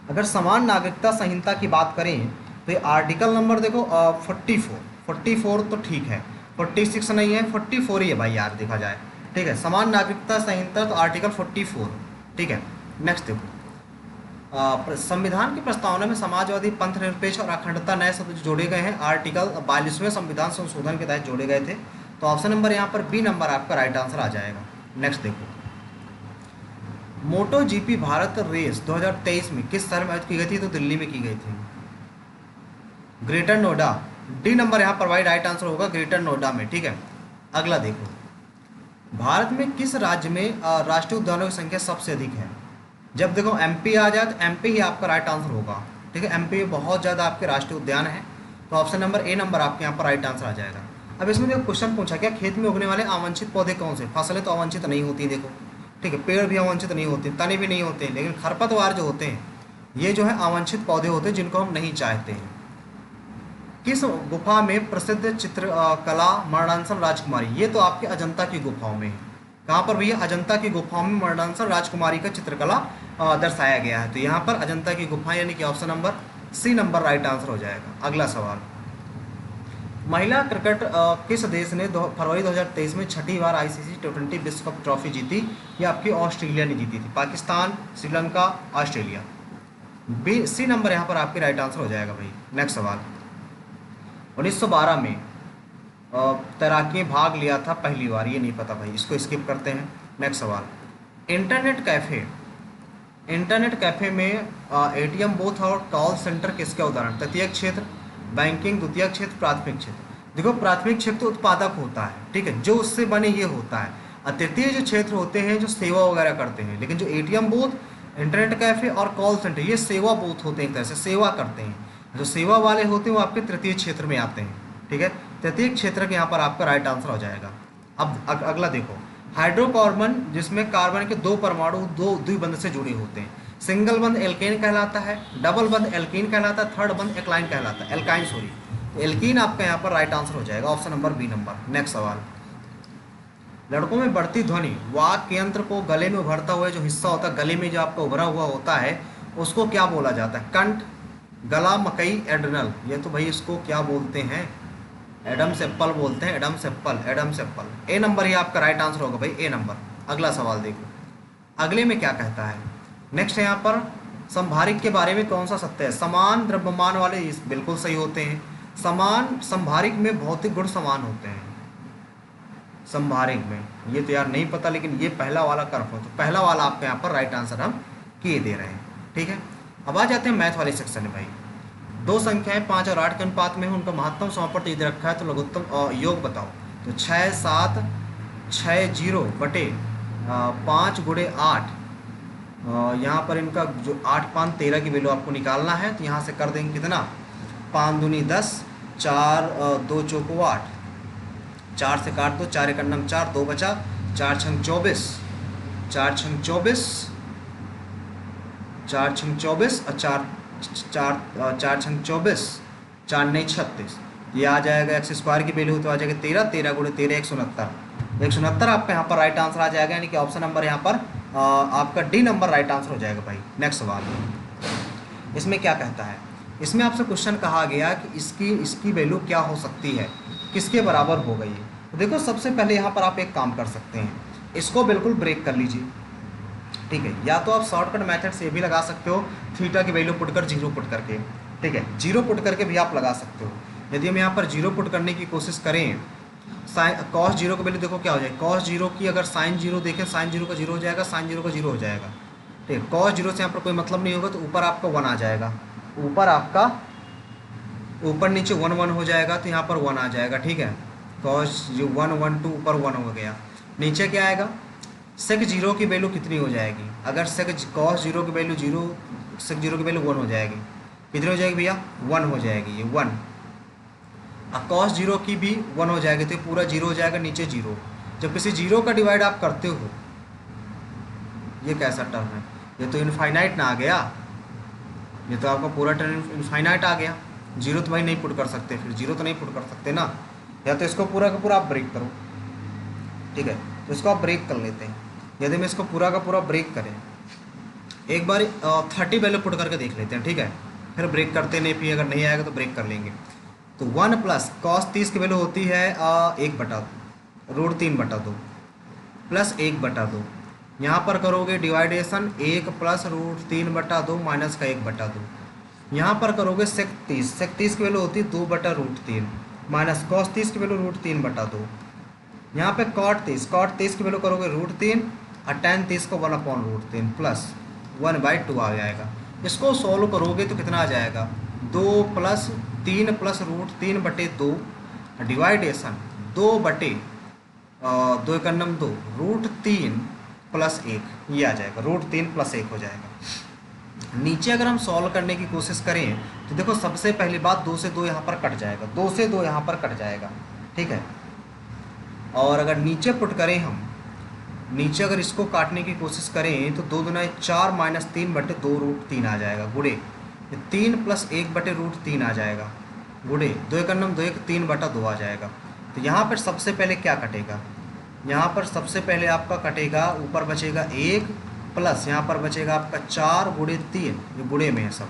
अगर समान नागरिकता संहिता की बात करें तो ये आर्टिकल नंबर देखो 44 तो ठीक है, 46 नहीं है, 44 ही है भाई यार देखा जाए। ठीक है, समान नागरिकता संहिता तो आर्टिकल 44। ठीक है, नेक्स्ट देखो, संविधान की प्रस्तावना में समाजवादी, पंथ निरपेक्ष और अखंडता नए शब्द जोड़े गए हैं, आर्टिकल 42वें संविधान संशोधन के तहत जोड़े गए थे, तो ऑप्शन नंबर यहाँ पर बी नंबर आपका राइट आंसर आ जाएगा। नेक्स्ट देखो, मोटो जीपी भारत रेस 2023 में किस शहर में आयोजित की गई थी, तो दिल्ली में की गई थी, ग्रेटर नोएडा, डी नंबर यहाँ पर भाई राइट आंसर होगा, ग्रेटर नोएडा में। ठीक है, अगला देखो, भारत में किस राज्य में राष्ट्रीय उद्यानों की संख्या सबसे अधिक है, जब देखो एमपी आ जाए तो एमपी ही आपका राइट आंसर होगा। ठीक है, एमपी में बहुत ज़्यादा आपके राष्ट्रीय उद्यान है, तो ऑप्शन नंबर ए नंबर आपके यहाँ पर राइट आंसर आ जाएगा। अब इसमें देखो क्वेश्चन पूछा क्या, खेत में उगने वाले अवांछित पौधे कौन से, फसलें तो अवांछित नहीं होती देखो। ठीक है, पेड़ भी अवांछित नहीं होते, तने भी नहीं होते, लेकिन खरपतवार जो होते हैं ये जो है अवांछित पौधे होते हैं जिनको हम नहीं चाहते हैं। किस गुफा में प्रसिद्ध चित्रकला मरणांसन राजकुमारी, ये तो आपके अजंता की गुफाओं में है, कहाँ पर भैया, अजंता की गुफाओं में मरणांसन राजकुमारी का चित्रकला दर्शाया गया है। तो यहाँ पर अजंता की गुफा यानी कि option number C number right answer हो जाएगा। अगला सवाल, महिला क्रिकेट किस देश ने फरवरी 2023 में छठी बार आईसीसी T20 विश्व कप ट्रॉफी जीती? ये आपकी ऑस्ट्रेलिया ने जीती थी। Pakistan, Sri Lanka, Australia. B C number यहाँ पर आपके राइट आंसर हो जाएगा भाई। नेक्स्ट सवाल, 1912 में तैराकी में भाग लिया था पहली बार, ये नहीं पता भाई, इसको स्किप करते हैं। नेक्स्ट सवाल, इंटरनेट कैफ़े में एटीएम बूथ और कॉल सेंटर किसके उदाहरण? तृतीयक क्षेत्र, बैंकिंग, द्वितीयक क्षेत्र, प्राथमिक क्षेत्र। देखो प्राथमिक क्षेत्र उत्पादक होता है, ठीक है, जो उससे बने ये होता है। और तृतीय जो क्षेत्र होते हैं जो सेवा वगैरह करते हैं, लेकिन जो एटीएम बूथ, इंटरनेट कैफ़े और कॉल सेंटर ये सेवा बूथ होते हैं, एक तरह से सेवा करते हैं। जो सेवा वाले होते हैं वो आपके तृतीय क्षेत्र में आते हैं, ठीक है। तृतीय क्षेत्र के यहाँ पर आपका राइट आंसर हो जाएगा। अब अगला देखो, हाइड्रोकार्बन जिसमें कार्बन के दो परमाणु दो द्विबंध से जुड़े होते हैं, सिंगल बंध एल्केन कहलाता है, डबल बंध एल्कीन कहलाता है, थर्ड बंध एक्लाइन कहलाता है, एल्काइन सॉरी। तो एल्कीन आपका यहाँ पर राइट आंसर हो जाएगा, option number B number. Next सवाल, लड़कों में बढ़ती ध्वनि वाक्य यंत्र को गले में उभरता हुआ जो हिस्सा होता है, गले में जो आपका उभरा हुआ होता है उसको क्या बोला जाता है? कंठ, गला, मकई, एड्रिनल। ये तो भाई इसको क्या बोलते हैं? एडम्स एप्पल बोलते हैं, एडम्स एप्पल। ए नंबर ही आपका राइट आंसर होगा भाई, ए नंबर। अगला सवाल देखो, अगले में क्या कहता है? नेक्स्ट है यहाँ पर, संभारिक के बारे में कौन सा सत्य है? समान द्रव्यमान वाले बिल्कुल सही होते हैं। समान संभारिक में भौतिक गुण समान होते हैं। संभारिक में ये तो यार नहीं पता, लेकिन ये पहला वाला कर्व हो, तो पहला वाला आपका यहाँ पर राइट आंसर हम किए दे रहे हैं, ठीक है। अब आ जाते हैं मैथ वाले सेक्शन में भाई। दो संख्याएं 5 और 8 के अनुपात में है, उनका महत्तम समापन यदि रखा है तो लघुत्तम योग बताओ। तो 6 7 6 0 बटे 5 गुणे 8, यहाँ पर इनका जो 8 5 13 की वैल्यू आपको निकालना है। तो यहाँ से कर देंगे कितना? 5 दूनी 10, 4 2 चौको 8, 4 से काट दो, 4 एक अन्नम 4, 2 बचा, 4 छंग 24, 4 छंग 24, 4 छंग 24 और 4 छंग 24, 4 नहीं 36। ये आ जाएगा एक्स स्क्वायर की वैल्यू तो आ जाएगा 13, 13 गुणे 13 169। 169 आपका यहाँ पर राइट आंसर आ जाएगा, यानी कि ऑप्शन नंबर यहाँ पर आपका डी नंबर राइट आंसर हो जाएगा भाई। नेक्स्ट सवाल, इसमें क्या कहता है? इसमें आपसे क्वेश्चन कहा गया कि इसकी वैल्यू क्या हो सकती है, किसके बराबर हो गई है। तो देखो सबसे पहले यहाँ पर आप एक काम कर सकते हैं, इसको बिल्कुल ब्रेक कर लीजिए, ठीक है। या तो आप शॉर्टकट मेथड से भी लगा सकते हो, थीटा की वैल्यू पुट कर 0 पुट करके, ठीक है, 0 पुट करके भी आप लगा सकते हो। यदि हम यहाँ पर 0 पुट करने की कोशिश करें, कॉस 0 की वैल्यू देखो क्या हो जाएगा, कॉस 0 की अगर साइन 0 देखें, साइन 0 का 0 हो जाएगा, साइन 0 का 0 हो जाएगा, ठीक है। कॉस 0 से यहाँ पर कोई मतलब नहीं होगा, तो ऊपर आपका 1 आ जाएगा, ऊपर आपका ऊपर नीचे 1 1 हो जाएगा, तो यहाँ पर 1 आ जाएगा, ठीक है। कॉस 1 1 2 ऊपर 1 हो गया, नीचे क्या आएगा? सेक 0 की वैल्यू कितनी हो जाएगी? अगर सेक कॉस 0 की वैल्यू 0, सेक 0 की वैल्यू 1 हो जाएगी, कितनी हो जाएगी भैया? 1 हो जाएगी, ये 1। अब कॉस 0 की भी 1 हो जाएगी, तो पूरा 0 हो जाएगा, नीचे 0। जब किसी 0 का डिवाइड आप करते हो, ये कैसा टर्म है? ये तो इनफाइनाइट ना आ गया, ये तो आपका पूरा टर्म इनफाइनाइट आ गया। 0 तो भाई नहीं पुट कर सकते, फिर 0 तो नहीं पुट कर सकते ना, या तो इसको पूरा का पूरा आप ब्रेक करो, ठीक है। तो इसको आप ब्रेक कर लेते हैं। यदि मैं इसको पूरा का पूरा ब्रेक करें, एक बार 30 वैल्यू पुट करके देख लेते हैं, ठीक है, फिर ब्रेक करते नहीं, फिर अगर नहीं आएगा तो ब्रेक कर लेंगे। तो 1 प्लस कॉस 30 की वैल्यू होती है 1/√3/2 प्लस 1/2। यहाँ पर करोगे डिवाइडेशन 1 प्लस √3/2 माइनस का 1/2। यहाँ पर करोगे सेक 30 की वैल्यू होती है 2/√3 माइनस कॉस 30 की वैल्यू √3/2। यहाँ पे कॉट 30 की वैल्यू करोगे √3 और tan 30 को 1/√3 प्लस 1/2 आ जाएगा। इसको सॉल्व करोगे तो कितना आ जाएगा? 2 प्लस 3 प्लस √3/2 डिवाइडेशन 2/2 एक अन्नम 2 √3 प्लस 1, ये आ जाएगा, √3 प्लस 1 हो जाएगा। नीचे अगर हम सॉल्व करने की कोशिश करें तो देखो सबसे पहली बात 2 से 2 यहाँ पर कट जाएगा, 2 से 2 यहाँ पर कट जाएगा, ठीक है। और अगर नीचे पुट करें हम, नीचे अगर इसको काटने की कोशिश करें तो 2 दूना 4 माइनस 3/2 √3 आ जाएगा, गुड़े 3 प्लस 1/√3 आ जाएगा, गुड़े 2 एक अन्नम 2 1 3/2 आ जाएगा। तो यहाँ पर सबसे पहले क्या कटेगा? यहाँ पर सबसे पहले आपका कटेगा, ऊपर बचेगा 1 प्लस यहाँ पर बचेगा आपका 4 गुणे 3, ये गुणे में है सब,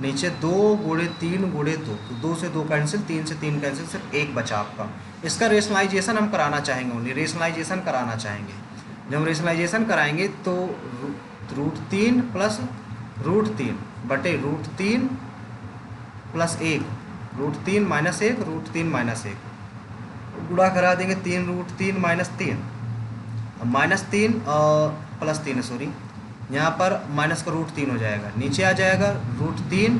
नीचे 2 गुणे 3 गुणे 2, तो 2 से 2 कैंसिल, 3 से 3 कैंसिल, सिर्फ 1 बचा आपका। इसका रेशनलाइजेशन हम कराना चाहेंगे, ओनली रेशनलाइजेशन कराना चाहेंगे। जब हम रेशनलाइजेशन कराएंगे तो √3 प्लस √3 बटे √3 प्लस 1, √3 माइनस 1, √3 माइनस 1, गुणा करा देंगे 3 √3 माइनस 3, माइनस 3 प्लस 3 सॉरी, यहाँ पर माइनस का √3 हो जाएगा, नीचे आ जाएगा √3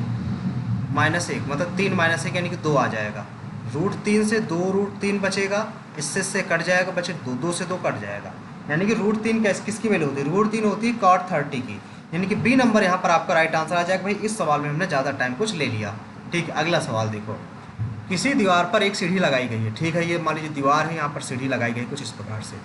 माइनस 1, मतलब 3 माइनस 1 यानी कि 2 आ जाएगा। √3 से 2 √3 बचेगा, इससे कट जाएगा, बचे 2, 2 से 2 कट जाएगा, यानी कि √3 किसकी वैल्यू होती है, √3 होती है cot 30 की, यानी कि बी नंबर यहाँ पर आपका राइट आंसर आ जाएगा। भाई इस सवाल में हमने ज़्यादा टाइम कुछ ले लिया। ठीक है, अगला सवाल देखो, किसी दीवार पर एक सीढ़ी लगाई गई है। ठीक है, ये मान लीजिए दीवार है, यहाँ पर सीढ़ी लगाई गई कुछ इस प्रकार से,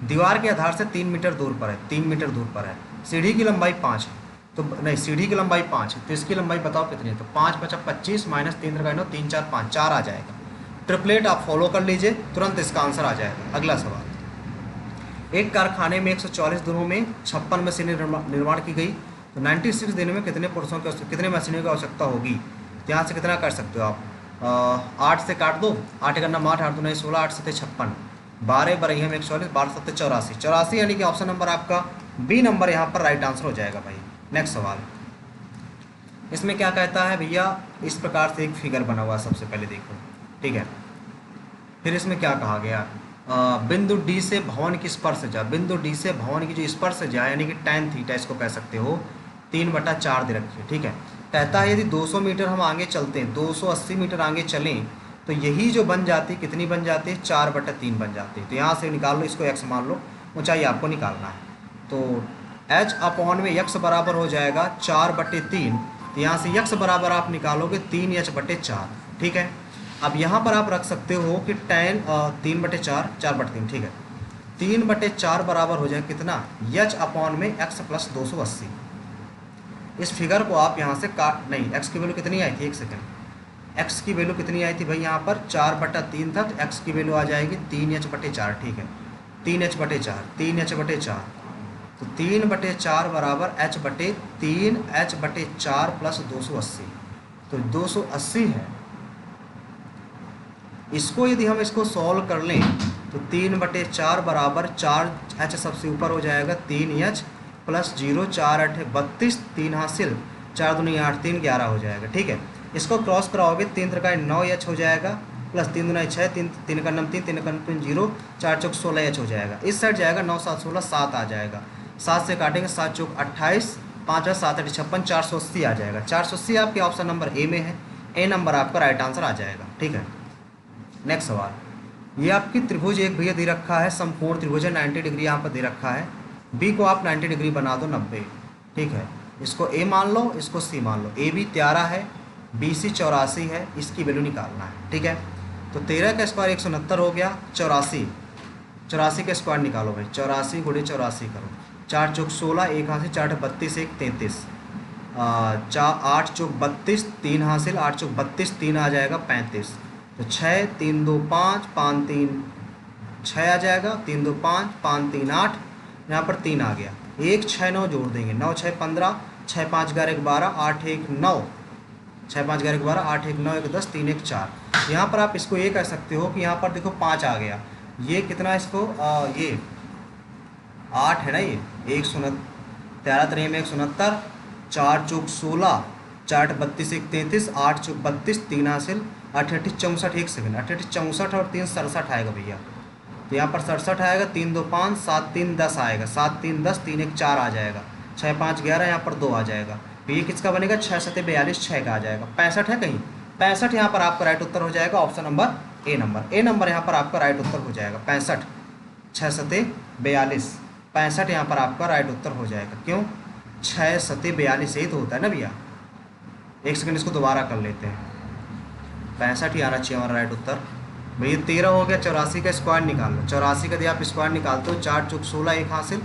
दीवार के आधार से 3 मीटर दूर पर है, 3 मीटर दूर पर है, सीढ़ी की लंबाई 5 है, तो नहीं सीढ़ी की लंबाई 5 है, तो इसकी लंबाई बताओ कितनी है, तो 5 बचा 25 माइनस 3 3 4 5, 4 आ जाएगा। ट्रिपलेट आप फॉलो कर लीजिए, तुरंत इसका आंसर आ जाएगा। अगला सवाल, एक कारखाने में 140 दिनों में 56 मशीनें निर्माण की गई, तो 96 दिनों में कितने पुरुषों की कितने मशीनों की आवश्यकता होगी। तो यहाँ से कितना कर सकते हो आप, 8 से काट दो, 8 का नाम 8, 8 दूनी 16, 8 7 56, 12 बरही हम 140, 12 7 84, 84 यानी कि ऑप्शन नंबर आपका बी नंबर यहाँ पर राइट आंसर हो जाएगा भाई। नेक्स्ट सवाल, इसमें क्या कहता है भैया, इस प्रकार से एक फिगर बना हुआ है, सबसे पहले देखो। ठीक है, फिर इसमें क्या कहा गया, बिंदु डी से भवन की स्पर्शजा, बिंदु डी से भवन की जो स्पर्शजा यानी कि tan थीटा इसको कह सकते हो, 3/4 दे रखी है। ठीक है, कहता है यदि 200 मीटर हम आगे चलते हैं, 280 मीटर आगे चलें, तो यही जो बन जाती है, कितनी बन जाती है, 4/3 बन जाती है। तो यहाँ से निकाल लो, इसको x मान लो, ऊंचाई आपको निकालना है, तो h अपॉन में x बराबर हो जाएगा 4/3, तो यहाँ से x बराबर आप निकालोगे 3h/4। ठीक है, अब यहाँ पर आप रख सकते हो कि tan 3/4, 4/3, ठीक है, 3/4 बराबर हो जाए कितना, h अपॉन में x प्लस 280। इस फिगर को आप यहाँ से काट, नहीं x की वैल्यू कितनी आई थी, एक सेकेंड, x की वैल्यू कितनी आई थी भाई, यहाँ पर 4/3 था, तो x की वैल्यू आ जाएगी 3h/4। ठीक है, 3h/4, 3h/4, तो 3/4 बराबर h/3h/4 प्लस 280, तो 280 है। इसको यदि हम इसको सॉल्व कर लें तो 3/4 बराबर 4h सबसे ऊपर हो जाएगा, 3h प्लस 0, 4 8 32, 3 हासिल, 4 दूनी 8, 3 11 हो जाएगा। ठीक है, इसको क्रॉस कराओगे 3 3 9h हो जाएगा, प्लस 3 दूनी 6, 3 का नम 3, 3 का नम 0, 4 चौक 16h हो जाएगा। इस साइड जाएगा 9 7 16, 7 आ जाएगा, 7 से काटेंगे 7 चौक 28, 5 7 8 56, 480 आ जाएगा। 480 आपके ऑप्शन नंबर ए में है, ए नंबर आपका राइट आंसर आ जाएगा। ठीक है, नेक्स्ट सवाल, ये आपकी त्रिभुज एक भैया दे रखा है, समकोण त्रिभुज है, 90 डिग्री यहाँ पर दे रखा है, बी को आप 90 डिग्री बना दो 90। ठीक है, इसको ए मान लो, इसको सी मान लो, ए बी 13 है, बी सी 84 है, इसकी वैल्यू निकालना है। ठीक है, तो 13 का स्क्वायर 169 हो गया, 84 का स्क्वायर निकालो भाई, 84 गुणे 84 करो, 4 चौक 16, 1 हासिल, 4 32, 1 33, 8 चौक 32, 3 हासिल, 8 चौक 32, 3 आ जाएगा 35, तो 6 3 2 5 5 3 6 आ जाएगा, 3 2 5 5 3 8, यहाँ पर 3 आ गया, 1 6 9 जोड़ देंगे, 9 6 15, 6 5 11 12, 8 1 9, 6 5 11 12, 8 1 9 1 10, 3 1 4। यहाँ पर आप इसको ये कह सकते हो कि यहाँ पर देखो 5 आ गया, ये कितना इसको ये 8 है ना, ये 169, 13 3 में 169, 4 चौक 16, 4 32 1 33, 8 चौक 32, 3 हासिल, 8 8 64, 1 सेकंड, 8 8 64 और 3 67 आएगा भैया, तो यहाँ पर 67 आएगा, 3 2 5, 7 3 10 आएगा, 7 3 10, 3 1 4 आ जाएगा, 6 5 11, यहाँ पर 2 आ जाएगा, तो ये किसका बनेगा, 6 7 42, 6 का आ जाएगा। 65 है कहीं, 65 यहाँ पर आपका राइट उत्तर हो जाएगा, option number A number, A number यहाँ पर आपका राइट उत्तर हो जाएगा। 65, 6 7 42, 65 यहाँ पर आपका राइट उत्तर हो जाएगा। क्यों, 6 7 42 यही तो होता है ना भैया। एक सेकंड इसको दोबारा कर लेते हैं, 65 ही आना चाहिए हमारा राइट उत्तर भैया। 13 हो गया, 84 का स्क्वायर निकाल लो, 84 का यदि आप स्क्वायर निकालते हो, 4 चौक 16 1 हासिल,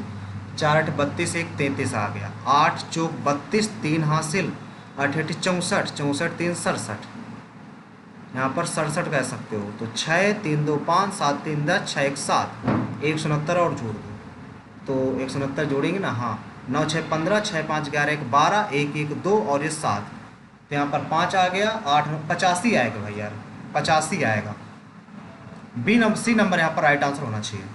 4 8 32 1 33 आ गया, 8 चौक 32 3 हासिल, 8 8 64, 64 3 67, यहाँ पर 67 कह सकते हो, तो 6 3 2 5 7 3 10, 6 1 7, 169 और जोड़ दो, तो 169 जोड़ेंगे ना, हाँ 9 6 15, 6 5 11, 1 12, 1 1 2 और ये 7, तो यहाँ पर 5 आ गया, 8 85 आएगा भाई यार, 85 आएगा। सी नंबर यहाँ पर राइट आंसर होना चाहिए।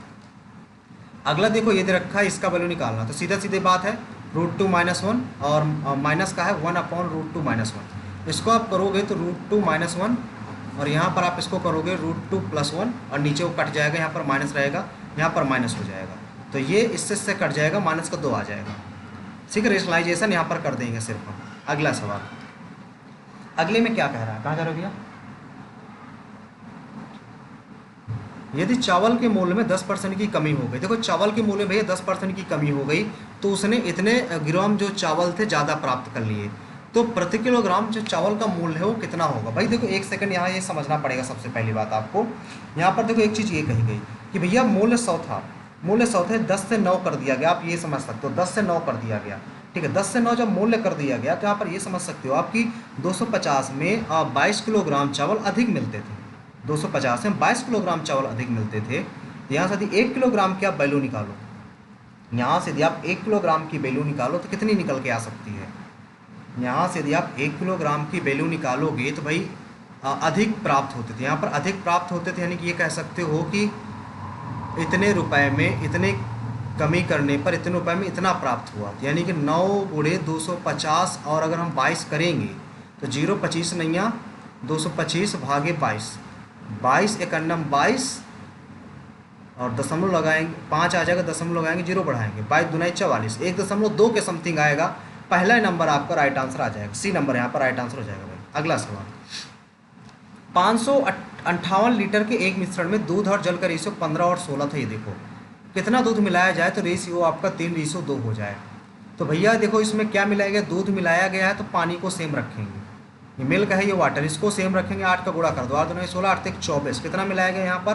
अगला देखो ये दे रखा है, इसका वैल्यू निकालना, तो सीधा सीधे बात है, √2 - 1 और माइनस का है 1/√2 - 1। इसको आप करोगे तो √2 - 1 और यहाँ पर आप इसको करोगे √2 + 1 और नीचे वो कट जाएगा, यहाँ पर माइनस रहेगा, यहाँ पर माइनस हो जाएगा, तो ये इससे कट जाएगा, माइनस का 2 आ जाएगा। ठीक है, रेशनलाइजेशन यहाँ पर कर देंगे सिर्फ हम। अगला सवाल, अगले में क्या कह रहा है, कहाँ जा रहे हो भैया? यदि चावल के मूल्य में 10% की कमी हो गई, देखो चावल के मूल्य में भैया 10% की कमी हो गई, तो उसने इतने ग्राम जो चावल थे ज़्यादा प्राप्त कर लिए, तो प्रति किलोग्राम जो चावल का मूल्य है वो कितना होगा? भाई देखो एक सेकंड यहाँ ये समझना पड़ेगा। सबसे पहली बात आपको यहाँ पर देखो एक चीज़ ये कही गई कि भैया मूल्य 100 था, मूल्य 100 थे, 10 से 9 कर दिया गया, आप ये समझ सकते हो, 10 से 9 कर दिया गया, ठीक है। 10 से 9 जब मूल्य कर दिया गया तो यहाँ पर ये समझ सकते हो आपकी 250 में 22 किलोग्राम चावल अधिक मिलते थे, 250 में 22 किलोग्राम चावल अधिक मिलते थे। तो यहाँ से यदि 1 किलोग्राम की आप वैल्यू निकालो, यहाँ से यदि आप 1 किलोग्राम की वैल्यू निकालो तो कितनी निकल के आ सकती है? यहाँ से यदि आप 1 किलोग्राम की वैल्यू निकालोगे तो भाई अधिक प्राप्त होते थे, यहाँ पर अधिक प्राप्त होते थे, यानी कि ये कह सकते हो कि इतने रुपए में इतने कमी करने पर इतने रुपए में इतना प्राप्त हुआ, यानी कि 9 × 250 और अगर हम 22 करेंगे तो 0 25 नैया 225 भागे 22, 22 एकन्नम 22 और दशमलव लगाएंगे, 5 आ जाएगा, दशमलव लगाएंगे, 0 बढ़ाएंगे, 22 दूना 44, 1.2 के समथिंग आएगा। पहला नंबर आपका राइट आंसर आ जाएगा, सी नंबर यहाँ पर राइट आंसर हो जाएगा भाई। अगला सवाल, 558 लीटर के एक मिश्रण में दूध और जल का रेशियो 15 और 16 था। ये देखो कितना दूध मिलाया जाए तो रेशियो आपका 3:2 हो जाए। तो भैया देखो इसमें क्या मिलाया गया, दूध मिलाया गया है तो पानी को सेम रखेंगे, ये मिल्क है, ये वाटर, इसको सेम रखेंगे, 8 का गुणा कर दो, 8 दूना 16, 8 24, कितना मिलाया गया यहाँ पर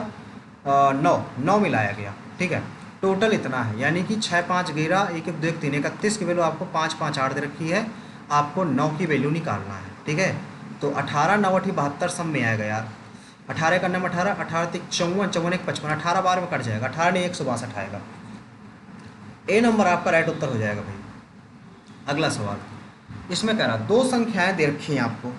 9 मिलाया गया, ठीक है। टोटल इतना है, यानी कि 6 5 11 1 2 1 3 31 की वैल्यू आपको 5 5 8 दे रखी है, आपको 9 की वैल्यू निकालना है, ठीक है। तो 18 9 8 72 सब में आएगा यार, 18 का नाम 18, 18 3 54, 54 1 55, 18 बार में कट जाएगा, 18 ने 162 आएगा। ए नंबर आपका राइट उत्तर हो जाएगा भाई। अगला सवाल, इसमें कह रहा दो संख्याएं दे रखी हैं आपको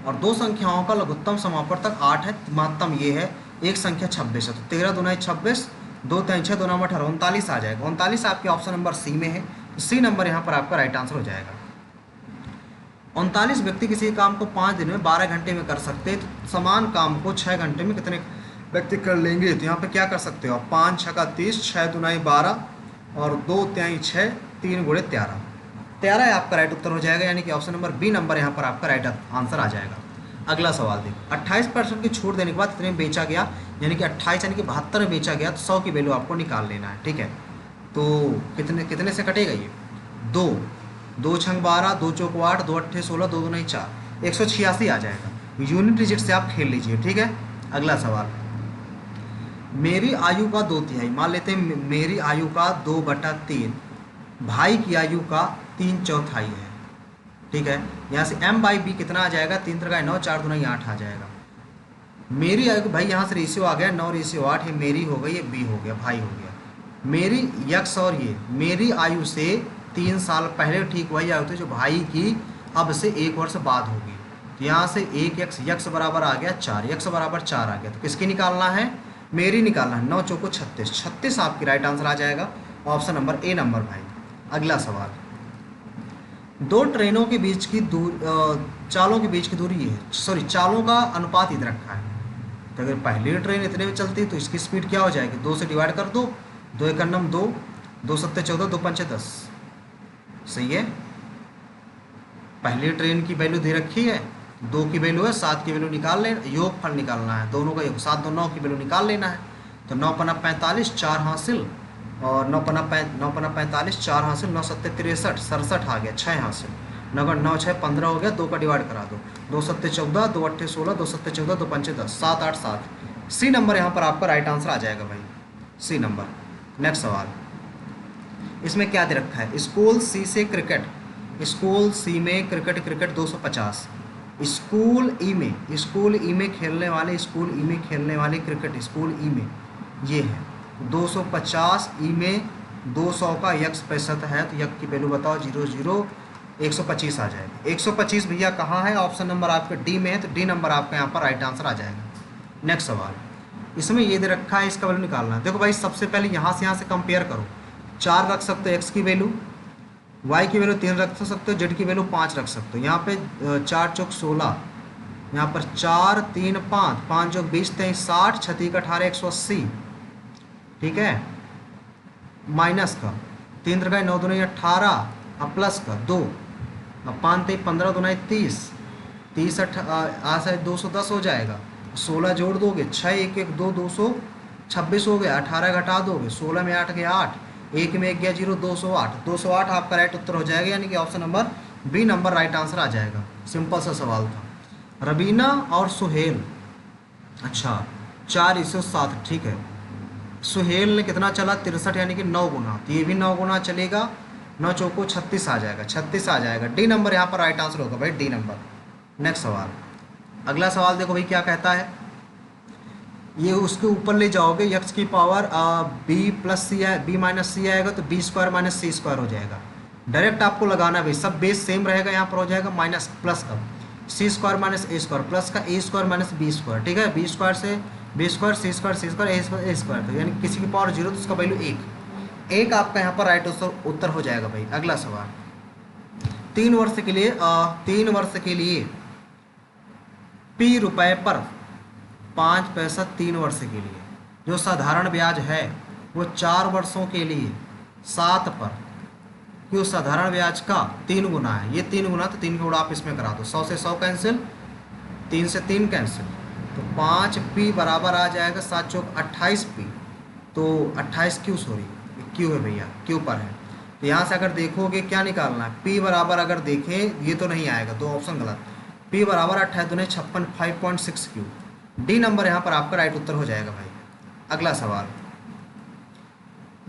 और दो संख्याओं का लघुत्तम समापवर्तक 8 है, महत्तम ये है, एक संख्या 26 है, तो 13 दूना 26, 2 3 6 2 9 18, 39 आ जाएगा। 39 आपके ऑप्शन नंबर सी में है, तो सी नंबर यहाँ पर आपका राइट आंसर हो जाएगा। 39 व्यक्ति किसी काम को 5 दिन में 12 घंटे में कर सकते हैं, तो समान काम को 6 घंटे में कितने व्यक्ति कर लेंगे? तो यहाँ पे क्या कर सकते हो आप, 5 6 का 30, 6 दूना 12 और 2 3 6, 3 गुणे 13, 13 आपका राइट उत्तर हो जाएगा, यानी कि ऑप्शन नंबर बी नंबर यहाँ पर आपका राइट आंसर आ जाएगा। अगला सवाल देखो, 28% की छूट देने के बाद कितने में बेचा गया, यानी कि 28 यानी कि 72 में बेचा गया, तो 100 की वैल्यू आपको निकाल लेना है, ठीक है। तो कितने से कटेगा ये, 2 2 6 12, 2 4 8, 2 8 16, 2 2 4, 186 आ जाएगा। यूनिट डिजिट से आप खेल लीजिए, ठीक है। अगला सवाल, मेरी आयु का 2/3, मान लेते हैं मेरी आयु का 2/3, भाई की आयु का 3/4 है, ठीक है। यहाँ से m/b कितना आ जाएगा, 3 3 9, 4 2 8 आ जाएगा। मेरी आयु भाई यहाँ से रेशियो आ गया 9:8, ये मेरी हो गई, ये बी हो गया, भाई हो गया। मेरी यक्स और ये मेरी आयु से 3 साल पहले ठीक वही आयु थी जो भाई की अब से 1 वर्ष बाद होगी। तो यहाँ से 1 यक्स बराबर आ गया 4, यक्स बराबर 4 आ गया, तो किसकी निकालना है, मेरी निकालना है। 9 चौको 36, 36 आपकी राइट आंसर आ जाएगा, ऑप्शन नंबर ए नंबर भाई। अगला सवाल, दो ट्रेनों के बीच की चालों के बीच की दूरी ये है, सॉरी चालों का अनुपात इधर रखा है, तो अगर पहली ट्रेन इतने में चलती है तो इसकी स्पीड क्या हो जाएगी, 2 से डिवाइड कर दो, 2 एकन्नम 2, 2 7 14, 2 5 10, सही है। पहली ट्रेन की वैल्यू दे रखी है, 2 की वैल्यू है, 7 की वैल्यू निकाल ले, योग फल निकालना है, दोनों का योग 7 2 9 की वैल्यू निकाल लेना है। तो 9 पन्ना 45, 4 हासिल, और 9 पन्ना 45, 4 हासिल, 9 7 63, 67 आ गया, 6 हासिल, 9 6 15 हो गया, 2 का डिवाइड करा दो, 2 7 14, 2 8 16, 2 7 14, 2 5 10, 7 8 7, सी नंबर यहाँ पर आपका राइट आंसर आ जाएगा भाई, सी नंबर। नेक्स्ट सवाल, इसमें क्या दे रखा है, स्कूल सी से क्रिकेट, स्कूल सी में क्रिकेट 250, स्कूल ई में खेलने वाले क्रिकेट स्कूल ई में ये है 250, ई में 200 का यक्स प्रतिशत है तो यक की वैल्यू बताओ, 125 आ जाएगा। 125 भैया कहाँ है? ऑप्शन नंबर आपके डी में है, तो डी नंबर आपका यहाँ पर राइट आंसर आ जाएगा। नेक्स्ट सवाल, इसमें ये दे रखा है, इसका वैल्यू निकालना है। देखो भाई सबसे पहले यहाँ से कंपेयर करो। 4 रख सकते हो एक्स की वैल्यू, वाई की वैल्यू 3 रख सकते हो, जेड की वैल्यू 5 रख सकते हो। यहाँ पे 4 चौक 16, यहाँ पर 4 3 5, 5 चौक 20 23 60, 6 3 18 180, ठीक है, माइनस का 3 3 9 2 18, अब प्लस का 2, अब 5 3 15 2 30, 30 8 210 हो जाएगा। 16 जोड़ दोगे, 6 1 1 2 226 हो गया। 18 घटा दोगे, 16 में 8 गया 8, 1 में 1 गया 0, 208 आपका राइट उत्तर हो जाएगा, यानी कि option number B number right answer आ जाएगा। सिंपल सा सवाल था। रबीना और सुहेल, अच्छा 4:7, ठीक है। सुहेल ने कितना चला? 63, यानी कि 9 गुना, तो ये भी 9 गुना चलेगा। 9 चौको 36 आ जाएगा, 36 आ जाएगा। डी नंबर यहाँ पर राइट आंसर होगा भाई, डी नंबर। नेक्स्ट सवाल, अगला सवाल देखो भाई क्या कहता है। ये उसके ऊपर ले जाओगे, यक्स की पावर बी प्लस सी है, बी माइनस सी आएगा तो बी स्क्वायर माइनस सी स्क्वायर हो जाएगा। डायरेक्ट आपको लगाना है भाई, सब बेस सेम रहेगा, यहाँ पर हो जाएगा माइनस प्लस का सी स्क्वायर माइनस ए स्क्वायर प्लस का ए स्क्वायर माइनस बी स्क्वायर, ठीक है। बी स्क्वायर से बी स्क्वायर, सी स्क्वायर सी स्क्वायर, ए स्क्वायर, तो यानी किसी की पावर 0 तो उसका वैल्यू 1 आपका यहाँ पर राइट उत्तर हो जाएगा भाई। अगला सवाल, 3 वर्ष के लिए 3 वर्ष के लिए P रुपए पर 5 पैसा 3 वर्ष के लिए, जो साधारण ब्याज है वो 4 वर्षों के लिए 7 पर, कि उस साधारण ब्याज का 3 गुना है। ये 3 गुना, तो 3 गुणा आप इसमें करा दो, 100 से 100 कैंसिल, 3 से 3 कैंसिल, तो 5P बराबर आ जाएगा 7 चौक 28P, तो 28 क्यू, सॉरी क्यू है भैया, क्यू पर है। तो यहाँ से अगर देखोगे क्या निकालना है, P बराबर अगर देखें ये तो नहीं आएगा, 2 ऑप्शन गलत। P बराबर 28 दूनी 56, 5.6 क्यू। डी नंबर यहाँ पर आपका राइट उत्तर हो जाएगा भाई। अगला सवाल,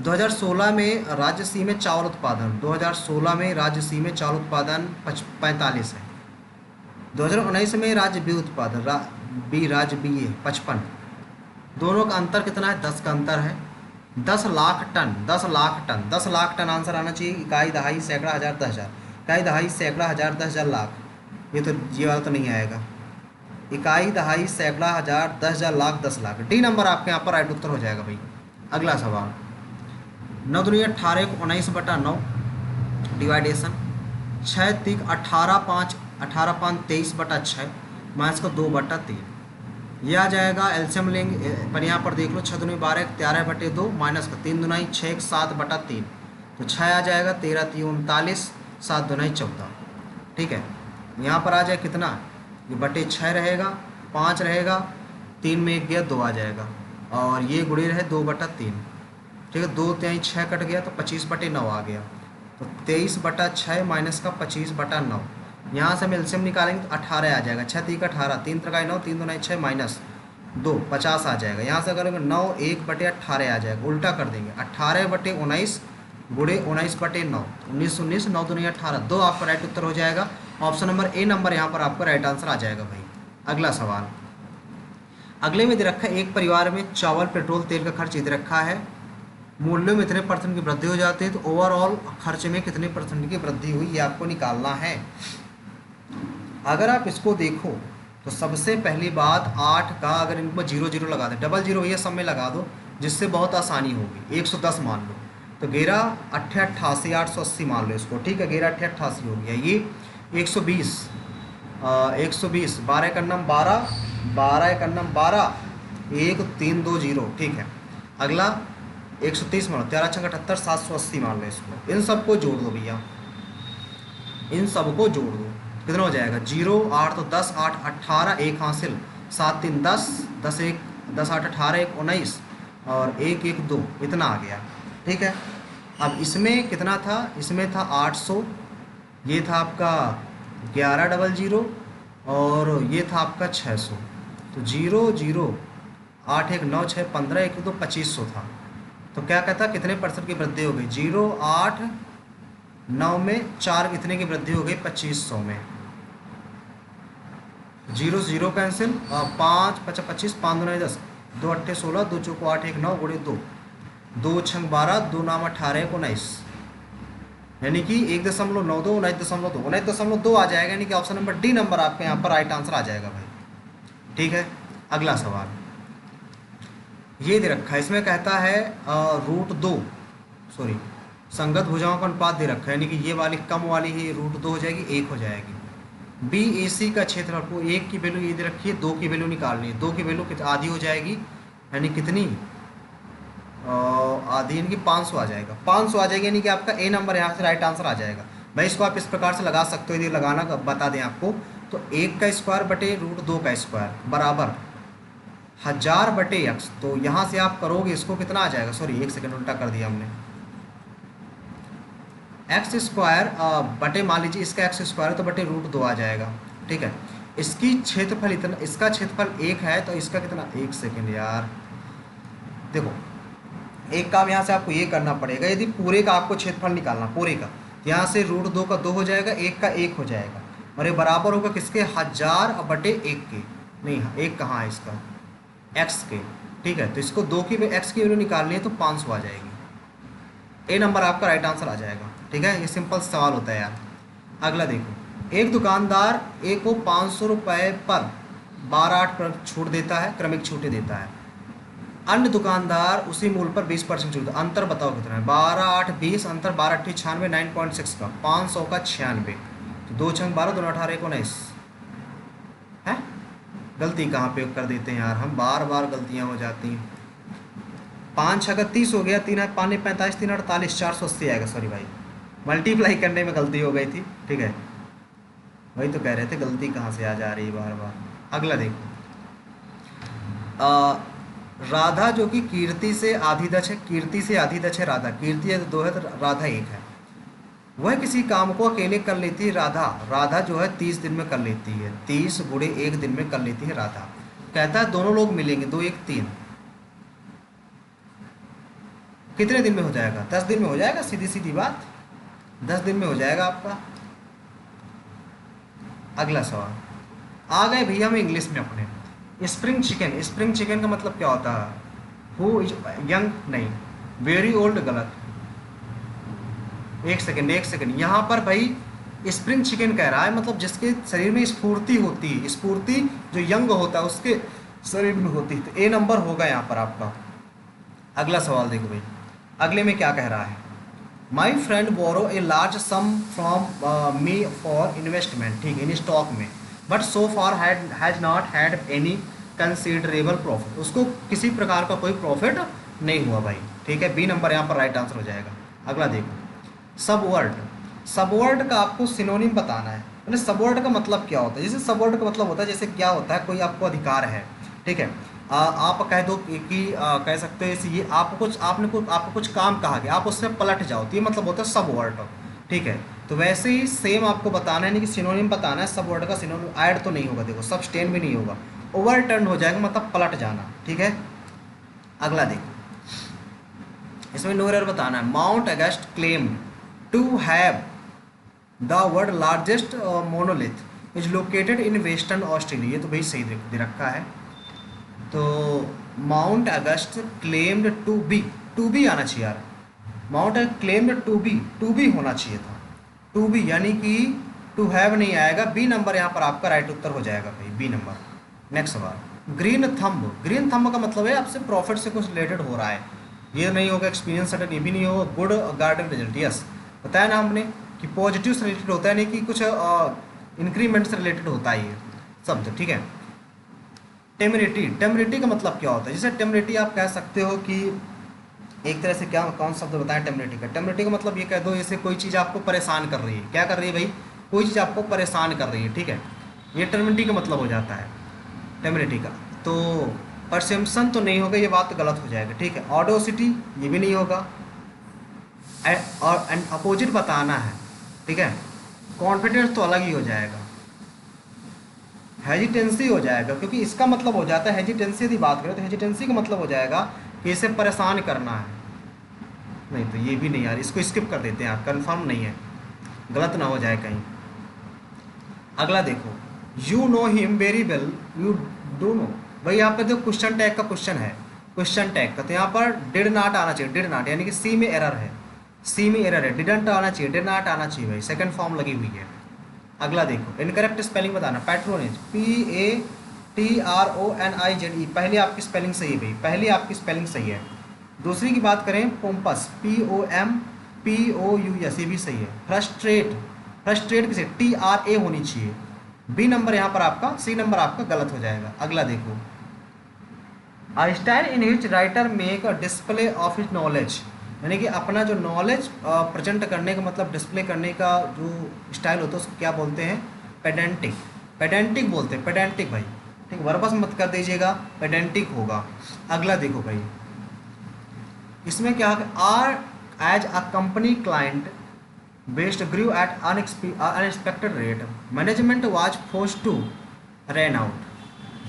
2016 में राज्य में चावल उत्पादन, 2016 में राज्य में चावल उत्पादन 45 है। 2019 में राज्य बी उत्पादन राज्य बी है 55। दोनों का अंतर कितना है? 10 का अंतर है। 10 lakh ton, 10 lakh ton, 10 lakh ton answer आना चाहिए। इकाई दहाई सैकड़ा हज़ार 10,000, इकाई दहाई सैकड़ा हज़ार 10,000 लाख, ये वाला तो नहीं आएगा। इकाई दहाई सैकड़ा हज़ार 10,000 लाख 10 लाख, डी नंबर आपके यहाँ पर राइट उत्तर हो जाएगा भाई। अगला सवाल, 9 दूनी 18 को 19/9 डिवाइडेशन 6 3 18 5 23/6 माइनस का 2/3, यह आ जाएगा। एल्शियम लेंगे पर यहाँ पर देख लो, 6 दूनी 12 13/2 माइनस का 3 दूनी 6 7/3, तो 6 आ जाएगा, 13 3 39, 7 दूनी 14, ठीक है। यहाँ पर आ जाए कितना, ये बटे 6 रहेगा, 5 रहेगा, 3 में 1 गया 2 आ जाएगा, और ये गुणे रहे 2/3, ठीक है। 2 3 6 कट गया तो 25/9 आ गया, तो 23/6 माइनस का 25/9। यहाँ से हम एलसीएम निकालेंगे तो 18 आ जाएगा। 6 3 18, 3 3 9, 3 2 6 माइनस 2 50 आ जाएगा। यहाँ से करेंगे 9 1/18 आ जाएगा, उल्टा कर देंगे 18/19 गुणे 19/9, 19 19 9 2 18, 2 आपका राइट उत्तर हो जाएगा। ऑप्शन नंबर ए नंबर यहाँ पर आपका राइट आंसर आ जाएगा भाई। अगला सवाल, अगले में दे रखा है, एक परिवार में चावल पेट्रोल तेल का खर्च दे रखा है, मूल्यों में इतने % की वृद्धि हो जाती है, तो ओवरऑल खर्च में कितने % की वृद्धि हुई ये आपको निकालना है। अगर आप इसको देखो तो सबसे पहली बात 8 का अगर इनको 0 0 लगा दे, डबल 0 भैया सब में लगा दो, जिससे बहुत आसानी होगी। 110 मान लो, तो 11 8 88 880 मान लो इसको, ठीक है। 11 8 88 हो गया। ये 120 120, 12 का नम 12, 12 का नम 12, 1 3 2 0, ठीक है। अगला 130 मान लो, 13 6 78 780 मान लो इसको। इन सबको जोड़ दो भैया, इन सबको जोड़ दो, कितना हो जाएगा? 0 8 तो 10 8 18, 1 हासिल, 7 3 10, 10 1 10 8 18 1 19, और 1 1 2, इतना आ गया, ठीक है। अब इसमें कितना था? इसमें था 800, ये था आपका 11 00, और ये था आपका 600, तो 0 0 8 1 9 6 15 1 2 2500 था। तो क्या कहता, कितने % की वृद्धि हो गई? 0 8 9 में 4 इतने की वृद्धि हो गई 2500 में। 0 0 कैंसिल, 5 5 25, 5 2 10, 2 8 16, 2 चौको 8 1 9 गुणे 2, दो छंग 12, दो नाम 18 को 19, यानी कि 1.92, 19.2, 19.2 आ जाएगा, यानी कि ऑप्शन नंबर डी नंबर आपके यहाँ पर राइट आंसर आ जाएगा भाई। ठीक है, अगला सवाल ये दे रखा है, इसमें कहता है √2, सॉरी, संगत भुजाओं का अनुपात दे रखा है, यानी कि ये वाली कम वाली ही √2 हो जाएगी, 1 हो जाएगी। बी ए सी का क्षेत्रफल को 1 की वैल्यू ये दे रखी है, 2 की वैल्यू निकालनी है, 2 की वैल्यू आधी हो जाएगी, यानी कितनी आधी, यानी कि 500 आ जाएगा, 500 आ जाएगा, यानी कि आपका ए नंबर यहाँ से राइट आंसर आ जाएगा भाई। इसको आप इस प्रकार से लगा सकते हो, यदि लगाना बता दें आपको तो 1 का स्क्वायर बटे √2 का स्क्वायर बराबर 1000 बटे x, तो यहाँ से आप करोगे इसको कितना आ जाएगा, सॉरी 1 सेकंड उल्टा कर दिया हमने, एक्स स्क्वायर बटे, मान लीजिए इसका एक्स स्क्वायर तो बटे √2 आ जाएगा। ठीक है, इसकी क्षेत्रफल इतना, इसका क्षेत्रफल 1 है तो इसका कितना, 1 सेकंड यार, देखो एक काम यहाँ से आपको ये करना पड़ेगा, यदि पूरे का आपको क्षेत्रफल निकालना पूरे का, तो यहाँ से √2 का 2 हो जाएगा, 1 का 1 हो जाएगा, और ये बराबर होगा किसके, 1000 बटे 1 के, नहीं 1 कहाँ है इसका, x के। ठीक है, तो इसको 2 की x की वैल्यू निकालनी है तो 500 आ जाएगी, ए नंबर आपका राइट आंसर आ जाएगा। ठीक है, ये सिंपल सवाल होता है यार। अगला देखो, एक दुकानदार ए को 500 रुपये पर 12.8 पर छूट देता है, क्रमिक छूटें देता है, अन्य दुकानदार उसी मूल्य पर 20% छूट, अंतर बताओ कितना है, 12.8 20, अंतर 12 96, 9.6 का 500 का 96, तो 2 छंग 12, 2 18 1 19 है, गलती कहाँ पे कर देते हैं यार हम, बार बार गलतियाँ हो जाती हैं। 5 छः 30 हो गया, 3 5 45, 3 48, 480 आएगा, सॉरी भाई मल्टीप्लाई करने में गलती हो गई थी। ठीक है, वही तो कह रहे थे गलती कहाँ से आ जा रही है बार बार। अगला देखो, राधा जो कि कीर्ति से आधी दक्ष है, कीर्ति से आधी दक्ष है राधा, कीर्ति है तो 2 है तो राधा 1 है, वह किसी काम को अकेले कर लेती है राधा, राधा जो है 30 दिन में कर लेती है, 30 गुणे 1 दिन में कर लेती है राधा। कहता है दोनों लोग मिलेंगे, 2 1 3, कितने दिन में हो जाएगा, 10 दिन में हो जाएगा, सीधी सीधी बात 10 दिन में हो जाएगा आपका। अगला सवाल आ गए भैया हम इंग्लिश में अपने, स्प्रिंग चिकन, स्प्रिंग चिकन का मतलब क्या होता है, हु इज यंग, नहीं वेरी ओल्ड, गलत, एक सेकंड, यहाँ पर भाई स्प्रिंग चिकन कह रहा है, मतलब जिसके शरीर में स्फूर्ति होती है, स्फूर्ति जो यंग होता है उसके शरीर में होती है, तो ए नंबर होगा यहाँ पर आपका। अगला सवाल देखो भाई, अगले में क्या कह रहा है, my friend borrow a large sum from me for investment, ठीक है, इन स्टॉक में, but so far has not had any considerable profit, उसको किसी प्रकार का कोई प्रॉफिट नहीं हुआ भाई। ठीक है, बी नंबर यहाँ पर राइट आंसर हो जाएगा। अगला देखो, सबवर्ड, सबवर्ड का आपको सिनोनिम बताना है, मतलब सबवर्ड का मतलब क्या होता है, जैसे सबवर्ड का मतलब होता है, जैसे क्या होता है, कोई आपको अधिकार है, ठीक है, आप कह दो कि कह सकते हो जैसे ये आपको कुछ काम कहा गया, आप उससे पलट जाओ, तो ये मतलब होता है सब वर्ड। ठीक है, तो वैसे ही सेम आपको बताना है, नहीं कि सिनोनिम बताना है, सब वर्ड का सिनोनिम ऐड तो नहीं होगा, देखो सब स्टेन भी नहीं होगा, ओवर टर्न हो जाएगा, मतलब पलट जाना। ठीक है, अगला देखो, इसमें नो एरर बताना है, mount August claimed to have the world largest monolith is located in western Australia, ये तो भाई सही दे रखा है, तो mount August claimed to be आना चाहिए यार, माउंट क्लेम्ड टू बी होना चाहिए था, टू बी, यानी कि टू हैव नहीं आएगा, बी नंबर यहाँ पर आपका राइट उत्तर हो जाएगा भाई, बी नंबर। नेक्स्ट सवाल, ग्रीन थंब, ग्रीन थंब का मतलब है आपसे प्रॉफिट से कुछ रिलेटेड हो रहा है, ये नहीं होगा एक्सपीरियंस सर्टन, ये भी नहीं होगा, गुड गार्डन रिजल्ट, यस बताया ना हमने कि पॉजिटिव से रिलेटेड होता है, नहीं कि कुछ इंक्रीमेंट से रिलेटेड होता है ये शब्द। ठीक है, टेमरिटी, टेमरिटी का मतलब क्या होता है, जैसे टेमरिटी आप कह सकते हो कि एक तरह से क्या, कौन शब्द बताएं टेमरिटी का, टेमरिटी का मतलब ये कह दो जैसे कोई चीज़ आपको परेशान कर रही है, क्या कर रही है भाई, कोई चीज़ आपको परेशान कर रही है। ठीक है, ये टेमरिटी का मतलब हो जाता है, टेमरिटी का। तो परसेप्शन तो नहीं होगा, ये बात गलत हो जाएगा। ठीक है, ऑडोसिटी ये भी नहीं होगा, और अपोजिट बताना है। ठीक है, कॉन्फिडेंस तो अलग ही हो जाएगा, हेजिटेंसी हो जाएगा, क्योंकि इसका मतलब हो जाता है हेजिटेंसी, यदि बात करें तो हेजिटेंसी का मतलब हो जाएगा कि इसे परेशान करना है, नहीं तो ये भी नहीं यार, इसको स्किप कर देते हैं यार, कंफर्म नहीं है, गलत ना हो जाए कहीं। अगला देखो, you know him very well, you do know, भाई यहाँ पे जो क्वेश्चन टैग का क्वेश्चन है, क्वेश्चन टैग का, तो यहाँ पर डिड नॉट आना चाहिए, डिड नॉट यानी कि सी में एरर है, सी में एरर है, डिडंट आना चाहिए, डिड नॉट आना चाहिए भाई, सेकंड फॉर्म लगी हुई है। अगला देखो, इनकरेक्ट स्पेलिंग बताना, पैट्रोनेज PATRONIZE, पहली आपकी स्पेलिंग सही है भाई, पहली आपकी स्पेलिंग सही है। दूसरी की बात करें, पोम्पस POMPOUS, ये भी सही है। फ्रस्ट्रेट, फ्रस्ट्रेट किसे, TRA होनी चाहिए, बी नंबर यहाँ पर आपका, सी नंबर आपका गलत हो जाएगा। अगला देखो, a style in which writer make a display of his knowledge, यानी कि अपना जो नॉलेज प्रेजेंट करने का मतलब डिस्प्ले करने का जो स्टाइल होता है उसको क्या बोलते हैं, पेडेंटिक, पेडेंटिक बोलते हैं, पेडेंटिक भाई, ठीक, वर्बस मत कर दीजिएगा, पेडेंटिक होगा। अगला देखो भाई, इसमें क्या है, are as a company client based grew at unexpected rate, management was forced to run out,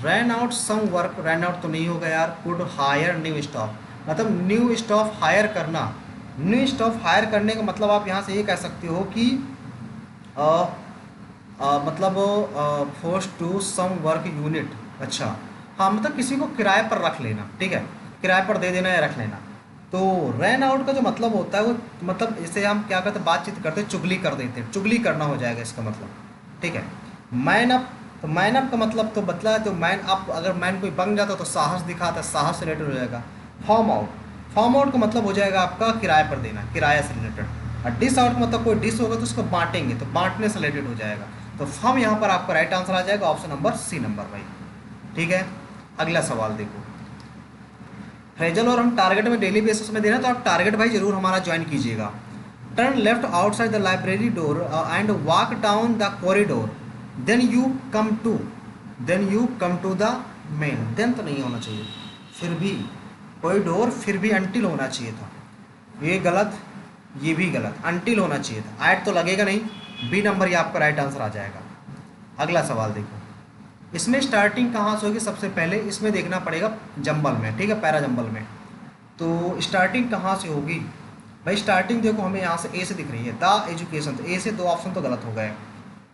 run out some work, run out तो नहीं होगा यार, कुड हायर न्यू स्टाफ, मतलब न्यू स्टाफ हायर करना, न्यू स्टाफ हायर करने का मतलब आप यहाँ से ये कह सकते हो कि मतलब force to some work unit, अच्छा हाँ, मतलब किसी को किराए पर रख लेना, ठीक है, किराए पर दे देना या रख लेना। तो रन आउट का जो मतलब होता है वो मतलब इसे हम क्या करते हैं, बातचीत करते हैं, चुगली कर देते हैं, चुगली करना हो जाएगा इसका मतलब, ठीक है। मैन अप, तो मैन अप का मतलब तो बतला है, तो मैन अप अगर मैन कोई बन जाता तो साहस दिखाता है, साहस से रिलेटेड हो जाएगा। फॉर्म आउट, फॉर्म आउट का मतलब हो जाएगा आपका किराए पर देना, किराया से रिलेटेड। और डिस आउट मतलब कोई डिस होगा तो उसको बांटेंगे, तो बांटने से रिलेटेड हो जाएगा। तो फॉर्म यहाँ पर आपका राइट आंसर आ जाएगा, ऑप्शन नंबर सी नंबर भाई, ठीक है। अगला सवाल देखो, फ्रेजल और हम टारगेट में डेली बेसिस में देना, तो आप टारगेट भाई जरूर हमारा ज्वाइन कीजिएगा। Turn left outside the library door and walk down the corridor, then you come to, then you come to the main, then तो नहीं होना चाहिए, फिर भी कॉरिडोर, फिर भी अंटिल होना चाहिए था, ये गलत, ये भी गलत, अंटिल होना चाहिए था, ऐड तो लगेगा नहीं, बी नंबर ये आपका राइट आंसर आ जाएगा। अगला सवाल देखो, इसमें स्टार्टिंग कहाँ से होगी, सबसे पहले इसमें देखना पड़ेगा जंबल में, ठीक है, पैरा जंबल में। तो स्टार्टिंग कहाँ से होगी भाई, स्टार्टिंग देखो हमें यहाँ से ए से दिख रही है, द एजुकेशन, तो ए से दो ऑप्शन तो गलत हो गए,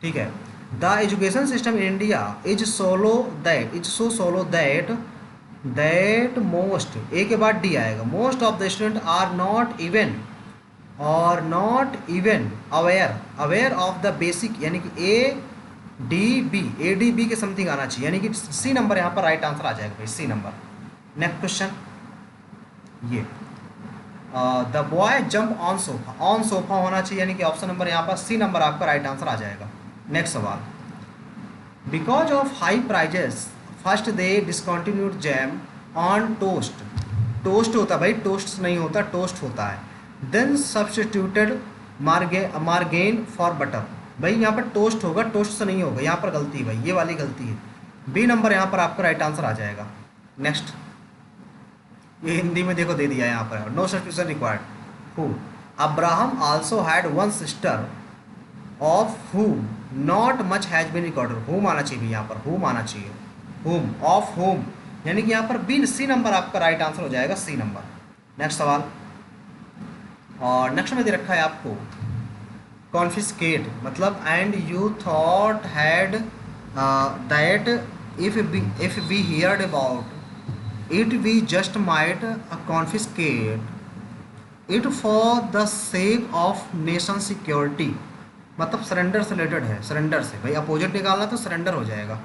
ठीक है। The education system in India is so low that, is so so low that, that most, A के बाद डी आएगा, most of the student are not even, और not even aware, aware of the basic, यानी कि ADB के something आना चाहिए, यानी कि सी नंबर यहाँ पर राइट आंसर आ जाएगा भाई, सी नंबर। नेक्स्ट क्वेश्चन, ये the boy jump on sofa, on sofa होना चाहिए, यानी कि ऑप्शन नंबर यहाँ पर सी नंबर आपका राइट आंसर आ जाएगा। नेक्स्ट सवाल, because of high prices first they discontinued jam on toast, toast होता है भाई, टोस्ट नहीं होता, टोस्ट होता है। Then substituted margarine for butter, भाई यहाँ पर टोस्ट होगा, टोस्ट से नहीं होगा, यहाँ पर गलती है भाई, ये वाली गलती है, बी नंबर यहाँ पर आपका राइट आंसर आ जाएगा। नेक्स्ट, ये हिंदी में देखो दे दिया यहाँ पर, no substitution required, who, Abraham also had one sister of whom not much has been recorded, whom आना चाहिए यहाँ पर, whom आना चाहिए, whom, ऑफ whom, यानी कि यहाँ पर बी, सी नंबर आपका राइट आंसर हो जाएगा, सी नंबर। नेक्स्ट सवाल, और नेक्स्ट में दे रखा है आपको कॉन्फिस्केट, मतलब and you thought had that if we heard about it we just might confiscate it for the sake of nation security, मतलब सरेंडर से रिलेटेड है, सरेंडर से भाई, अपोजिट निकालना तो सरेंडर हो जाएगा,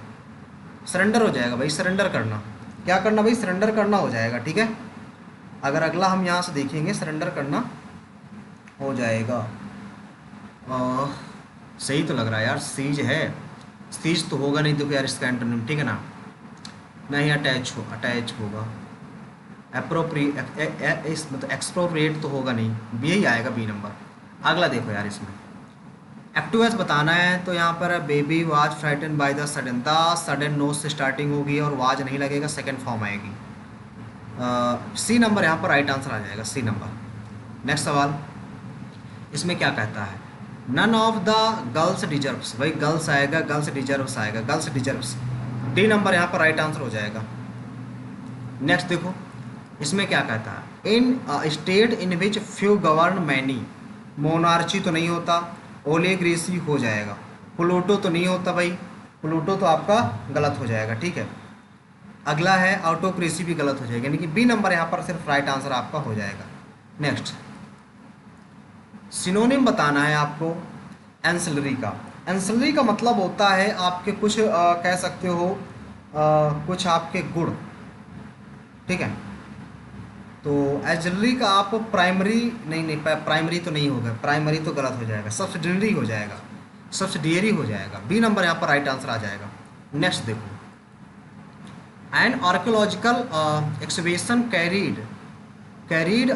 सरेंडर हो जाएगा भाई, सरेंडर करना, क्या करना भाई, सरेंडर करना हो जाएगा, ठीक है। अगर अगला हम यहाँ से देखेंगे, सरेंडर करना हो जाएगा, सही तो लग रहा है यार, सीज है, सीज तो होगा नहीं, देखो यार इसका एंटोनिम, ठीक है ना, नहीं अटैच होगा, मतलब एक्सप्रोप्रिएट तो होगा नहीं, यही आएगा बी नंबर। अगला देखो यार, इसमें एक्टिवस बताना है, तो यहाँ पर baby was frightened by the sudden noise से स्टार्टिंग होगी और वाज नहीं लगेगा, सेकंड फॉर्म आएगी, सी नंबर यहाँ पर राइट आंसर आ जाएगा, सी नंबर। नेक्स्ट सवाल, इसमें क्या कहता है, none of the girls deserves, भाई गर्ल्स आएगा, गर्ल्स डिजर्व्स आएगा, गर्ल्स डिजर्व्स, डी नंबर यहाँ पर राइट आंसर हो जाएगा। नेक्स्ट देखो, इसमें क्या कहता है, इन state in which few govern many, monarchy तो नहीं होता, ओलिगार्ची हो जाएगा, प्लूटो तो नहीं होता भाई, प्लूटो तो आपका गलत हो जाएगा, ठीक है। अगला है ऑटोक्रेसी भी गलत हो जाएगा, यानी कि बी नंबर यहाँ पर सिर्फ राइट आंसर आपका हो जाएगा। नेक्स्ट सिनोनिम बताना है आपको एंसिलरी का। एंसिलरी का मतलब होता है आपके कुछ कह सकते हो कुछ आपके गुण, ठीक है। तो एंसिलरी का आप प्राइमरी नहीं प्राइमरी तो नहीं होगा, प्राइमरी तो गलत हो जाएगा, सब्सिडियरी हो जाएगा, सब्सिडियरी हो जाएगा। बी नंबर यहाँ पर राइट आंसर आ जाएगा। नेक्स्ट देखो, N archaeological excavation carried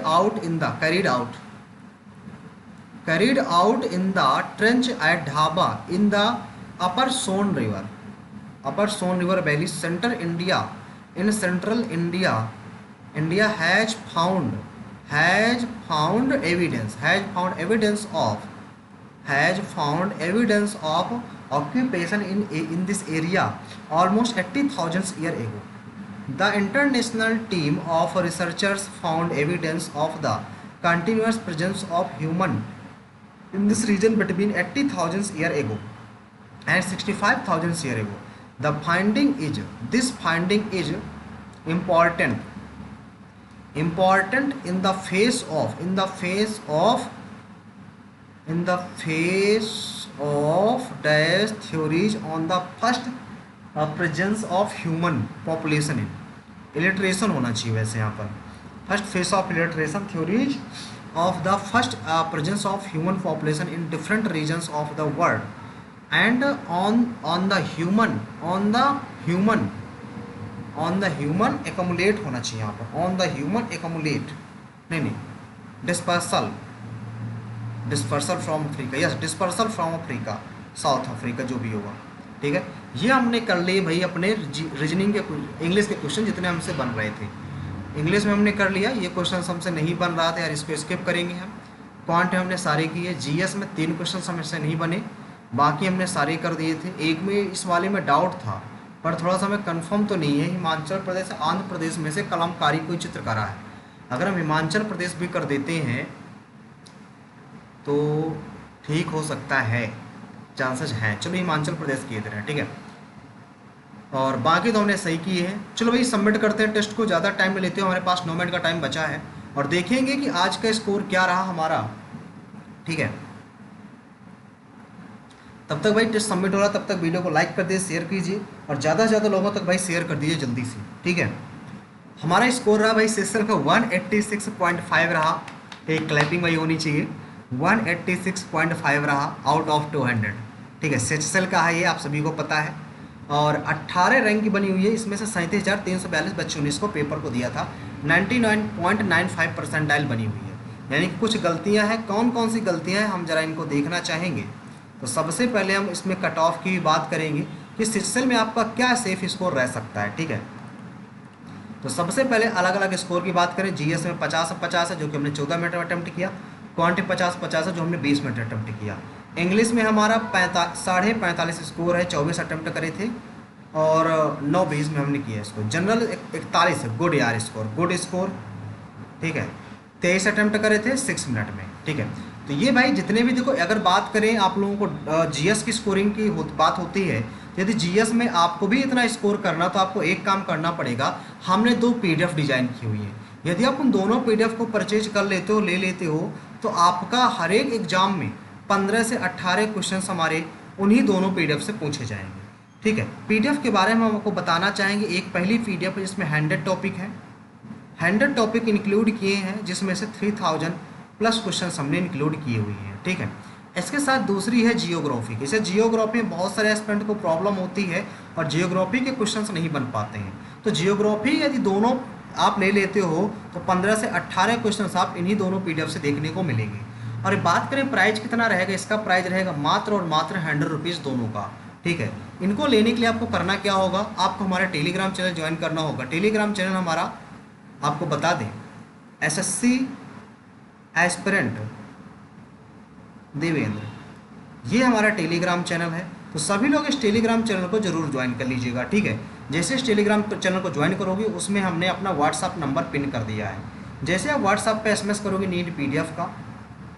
out in the trench at Dhaba in the upper Son river valley central India has found evidence of occupation in this area almost 80,000 years ago. The international team of researchers found evidence of the continuous presence of human in this region between 80,000 years ago and 65,000 years ago. This finding is important in the face of dash theories on the first presence of human population in illiteration होना चाहिए वैसे यहाँ पर, first face of illiteration theories of the first presence of human population in different regions of the world and on the human accumulate होना चाहिए यहाँ पर, on the human accumulate नहीं dispersal from Africa, yes dispersal from Africa, south Africa जो भी होगा, ठीक है। ये हमने कर लिए भाई अपने रीजनिंग के इंग्लिश के क्वेश्चन जितने हमसे बन रहे थे, इंग्लिश में हमने कर लिया। ये क्वेश्चन हमसे नहीं बन रहा था यार, इसको स्किप करेंगे हम। क्वांट हमने सारे किए, जीएस में 3 क्वेश्चन हमसे नहीं बने, बाकी हमने सारे कर दिए थे। एक में इस वाले में डाउट था पर थोड़ा सा हमें कंफर्म तो नहीं है, हिमाचल प्रदेश आंध्र प्रदेश में से कलमकारी कोई चित्रकारा है। अगर हम हिमाचल प्रदेश भी कर देते हैं तो ठीक हो सकता है, चांसेस हैं। चलो हिमाचल प्रदेश किए थे, ठीक है, और बाकी तो हमने सही किए हैं। चलो भाई सबमिट करते हैं टेस्ट को, ज़्यादा टाइम में लेते हो, हमारे पास 9 मिनट का टाइम बचा है और देखेंगे कि आज का स्कोर क्या रहा हमारा, ठीक है। तब तक भाई टेस्ट सबमिट हो रहा, तब तक वीडियो को लाइक कर दीजिए, शेयर कीजिए और ज़्यादा से ज़्यादा लोगों तक भाई शेयर कर दीजिए जल्दी से, ठीक है। हमारा स्कोर रहा भाई सेशन का 186.5 रहा, एक क्लैपिंग भाई होनी चाहिए। 186.5 रहा आउट ऑफ 200, ठीक है। सेचसेल का है ये, आप सभी को पता है, और 18 रैंक की बनी हुई है। इसमें से 37,342 बच्चों ने इसको पेपर को दिया था। 99.95 परसेंटाइल बनी हुई है, यानी कि कुछ गलतियां हैं। कौन कौन सी गलतियां हैं हम जरा इनको देखना चाहेंगे। तो सबसे पहले हम इसमें कट ऑफ की भी बात करेंगे कि सेचसेल में आपका क्या सेफ स्कोर रह सकता है, ठीक है। तो सबसे पहले अलग अलग स्कोर की बात करें। जीएस में 50 है जो कि हमने 14 मिनट में अटैम्प्ट किया, क्वांट 50 है जो हमने 20 मिनट अटैम्प्ट किया। इंग्लिश में हमारा 45 स्कोर है, 24 अटैम्प्ट करे थे और 9-20 में हमने किया इसको। जनरल 41 है, गुड यार स्कोर, गुड स्कोर, ठीक है। 23 अटैम्प्ट करे थे 6 मिनट में, ठीक है। तो ये भाई जितने भी देखो, अगर बात करें आप लोगों को जीएस की स्कोरिंग की बात होती है, यदि जीएस में आपको भी इतना स्कोर करना तो आपको एक काम करना पड़ेगा। हमने 2 पीडीएफ डिजाइन की हुई है, यदि आप उन दोनों पीडीएफ को परचेज कर लेते हो, ले लेते हो, तो आपका हर एक एग्जाम में 15 से 18 क्वेश्चन हमारे उन्हीं दोनों पीडीएफ से पूछे जाएंगे, ठीक है। पीडीएफ के बारे में हम आपको बताना चाहेंगे। एक पहली पीडीएफ है जिसमें 100 टॉपिक है, 100 टॉपिक इंक्लूड किए हैं, जिसमें से 3000 प्लस क्वेश्चन हमने इंक्लूड किए हुए हैं, ठीक है। इसके साथ दूसरी है जियोग्राफी। जैसे जियोग्राफी में बहुत सारे एस्पिरेंट को प्रॉब्लम होती है और जियोग्राफी के क्वेश्चंस नहीं बन पाते हैं। तो जियोग्राफी यदि दोनों आप ले लेते हो तो 15 से 18 क्वेश्चंस आप इन्हीं दोनों पीडीएफ से देखने को मिलेंगे। और बात करें प्राइस कितना रहेगा, इसका प्राइस रहेगा मात्र और मात्र 100 रुपीज़ दोनों का, ठीक है। इनको लेने के लिए आपको करना क्या होगा, आपको हमारा टेलीग्राम चैनल ज्वाइन करना होगा। टेलीग्राम चैनल हमारा आपको बता दें, एसएससी एस्पिरेंट देवेंद्र, ये हमारा टेलीग्राम चैनल है। तो सभी लोग इस टेलीग्राम चैनल को जरूर ज्वाइन कर लीजिएगा, ठीक है। जैसे इस टेलीग्राम चैनल को ज्वाइन करोगे उसमें हमने अपना व्हाट्सअप नंबर पिन कर दिया है। जैसे आप व्हाट्सअप पे एसएमएस करोगे नीड पीडीएफ का,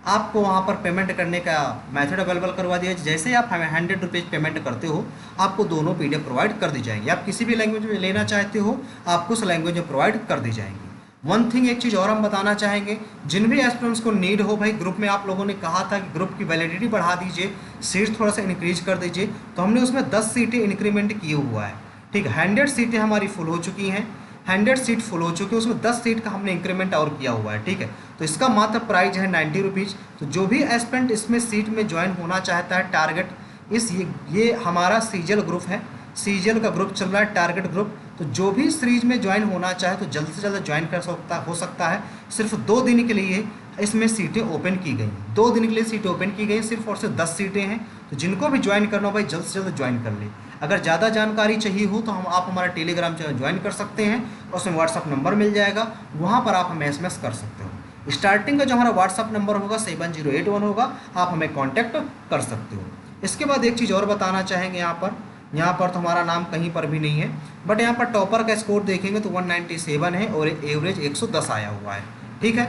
आपको वहाँ पर पेमेंट करने का मेथड अवेलेबल करवा दिया। जैसे ही आप हमें 100 रुपीज़ पेमेंट करते हो, आपको दोनों PDF प्रोवाइड कर दी जाएंगी। आप किसी भी लैंग्वेज में लेना चाहते हो, आपको उस लैंग्वेज में प्रोवाइड कर दी जाएंगी। वन थिंग, एक चीज़ और हम बताना चाहेंगे, जिन भी एस्पिरेंट्स को नीड हो भाई, ग्रुप में आप लोगों ने कहा था कि ग्रुप की वैलिडिटी बढ़ा दीजिए, सीट थोड़ा सा इंक्रीज कर दीजिए, तो हमने उसमें 10 सीटें इंक्रीमेंट किए हुआ है। ठीक है, 100 सीटें हमारी फुल हो चुकी हैं, 100 सीट फुल हो चुकी है, उसमें 10 सीट का हमने इंक्रीमेंट और किया हुआ है। ठीक है, तो इसका मात्र प्राइस है 90 रुपीज़। तो जो भी एस्पिरेंट इसमें सीट में ज्वाइन होना चाहता है, टारगेट इस ये हमारा सीजल ग्रुप है, सीजल का ग्रुप चल रहा है, टारगेट ग्रुप। तो जो भी सीरीज में ज्वाइन होना चाहे तो जल्द से जल्द ज्वाइन कर सकता है। सिर्फ 2 दिन के लिए इसमें सीटें ओपन की गई, 2 दिन के लिए सीटें ओपन की गई, सिर्फ और सिर्फ 10 सीटें हैं। तो जिनको भी ज्वाइन करना हो भाई, जल्द से जल्द ज्वाइन कर ले। अगर ज़्यादा जानकारी चाहिए हो तो आप हमारा टेलीग्राम चैनल ज्वाइन कर सकते हैं, और उसमें व्हाट्सअप नंबर मिल जाएगा, वहाँ पर आप हमें SMS कर सकते हो। स्टार्टिंग का जो हमारा व्हाट्सअप नंबर होगा 7081 होगा, आप हमें कॉन्टैक्ट कर सकते हो। इसके बाद एक चीज़ और बताना चाहेंगे, यहाँ पर तो हमारा नाम कहीं पर भी नहीं है, बट यहाँ पर टॉपर का स्कोर देखेंगे तो 197 है और एवरेज 110 आया हुआ है। ठीक है,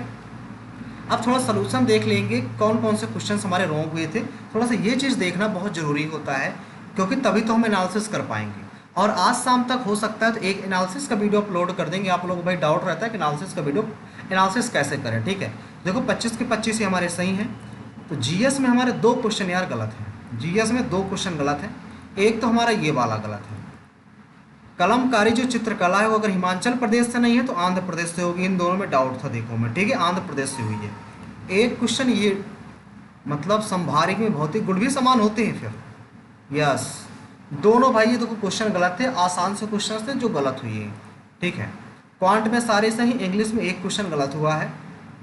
अब थोड़ा सोल्यूशन देख लेंगे, कौन कौन से क्वेश्चन हमारे रॉन्ग हुए थे। थोड़ा सा ये चीज़ देखना बहुत ज़रूरी होता है, क्योंकि तभी तो हम एनालिसिस कर पाएंगे। और आज शाम तक हो सकता है तो एक एनालिसिस का वीडियो अपलोड कर देंगे। आप लोगों को भाई डाउट रहता है कि एनालिसिस का वीडियो एनालिसिस कैसे करें। ठीक है, देखो 25 के 25 ही हमारे सही हैं। तो GS में हमारे 2 क्वेश्चन यार गलत हैं, GS में 2 क्वेश्चन गलत हैं। एक तो हमारा ये वाला गलत है, कलमकारी जो चित्रकला है वो अगर हिमाचल प्रदेश से नहीं है तो आंध्र प्रदेश से होगी। इन दोनों में डाउट था, देखो मैं, ठीक है, आंध्र प्रदेश से हुई है। एक क्वेश्चन ये, मतलब संभारिक में भौतिक गुण भी समान होते हैं फिर, यस, दोनों भाई ये देखो क्वेश्चन गलत थे, आसान से क्वेश्चन थे जो गलत हुई है। ठीक है, क्वांट में सारे सही, इंग्लिश में एक क्वेश्चन गलत हुआ है,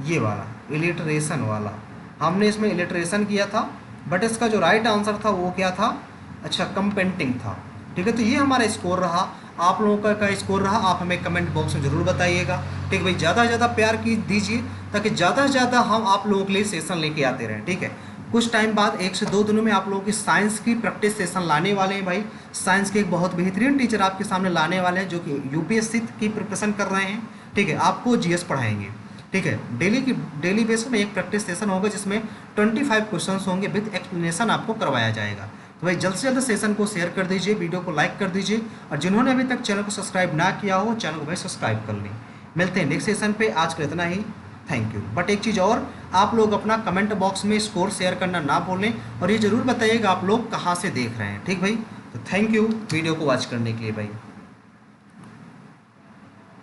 ये वाला इलिटरेशन वाला, हमने इसमें इलिटरेशन किया था, बट इसका जो राइट आंसर था वो क्या था, अच्छा कंपेंटिंग था। ठीक है, तो ये हमारा स्कोर रहा, आप लोगों का स्कोर रहा, आप हमें कमेंट बॉक्स में ज़रूर बताइएगा। ठीक है भाई, ज़्यादा से ज़्यादा प्यार की दीजिए, ताकि ज़्यादा से ज़्यादा हम आप लोगों के लिए सेशन लेके आते रहें। ठीक है, कुछ टाइम बाद 1 से 2 दिनों में आप लोगों की साइंस की प्रैक्टिस सेशन लाने वाले हैं भाई। साइंस के एक बहुत बेहतरीन टीचर आपके सामने लाने वाले हैं, जो कि UPSC की प्रिपरेशन कर रहे हैं। ठीक है, आपको GS पढ़ाएंगे। ठीक है, डेली बेसिस में एक प्रैक्टिस सेशन होगा, जिसमें 25 क्वेश्चन होंगे, विद एक्सप्लेनेशन आपको करवाया जाएगा। तो भाई जल्द से जल्द सेशन को शेयर कर दीजिए, वीडियो को लाइक कर दीजिए, और जिन्होंने अभी तक चैनल को सब्सक्राइब ना किया हो, चैनल को भाई सब्सक्राइब कर लें। मिलते हैं नेक्स्ट सेशन पे, आज के इतना ही, थैंक यू। बट एक चीज़ और, आप लोग अपना कमेंट बॉक्स में स्कोर शेयर करना ना भूलें, और ये ज़रूर बताइएगा आप लोग कहाँ से देख रहे हैं। ठीक भाई, तो थैंक यू वीडियो को वॉच करने के लिए भाई।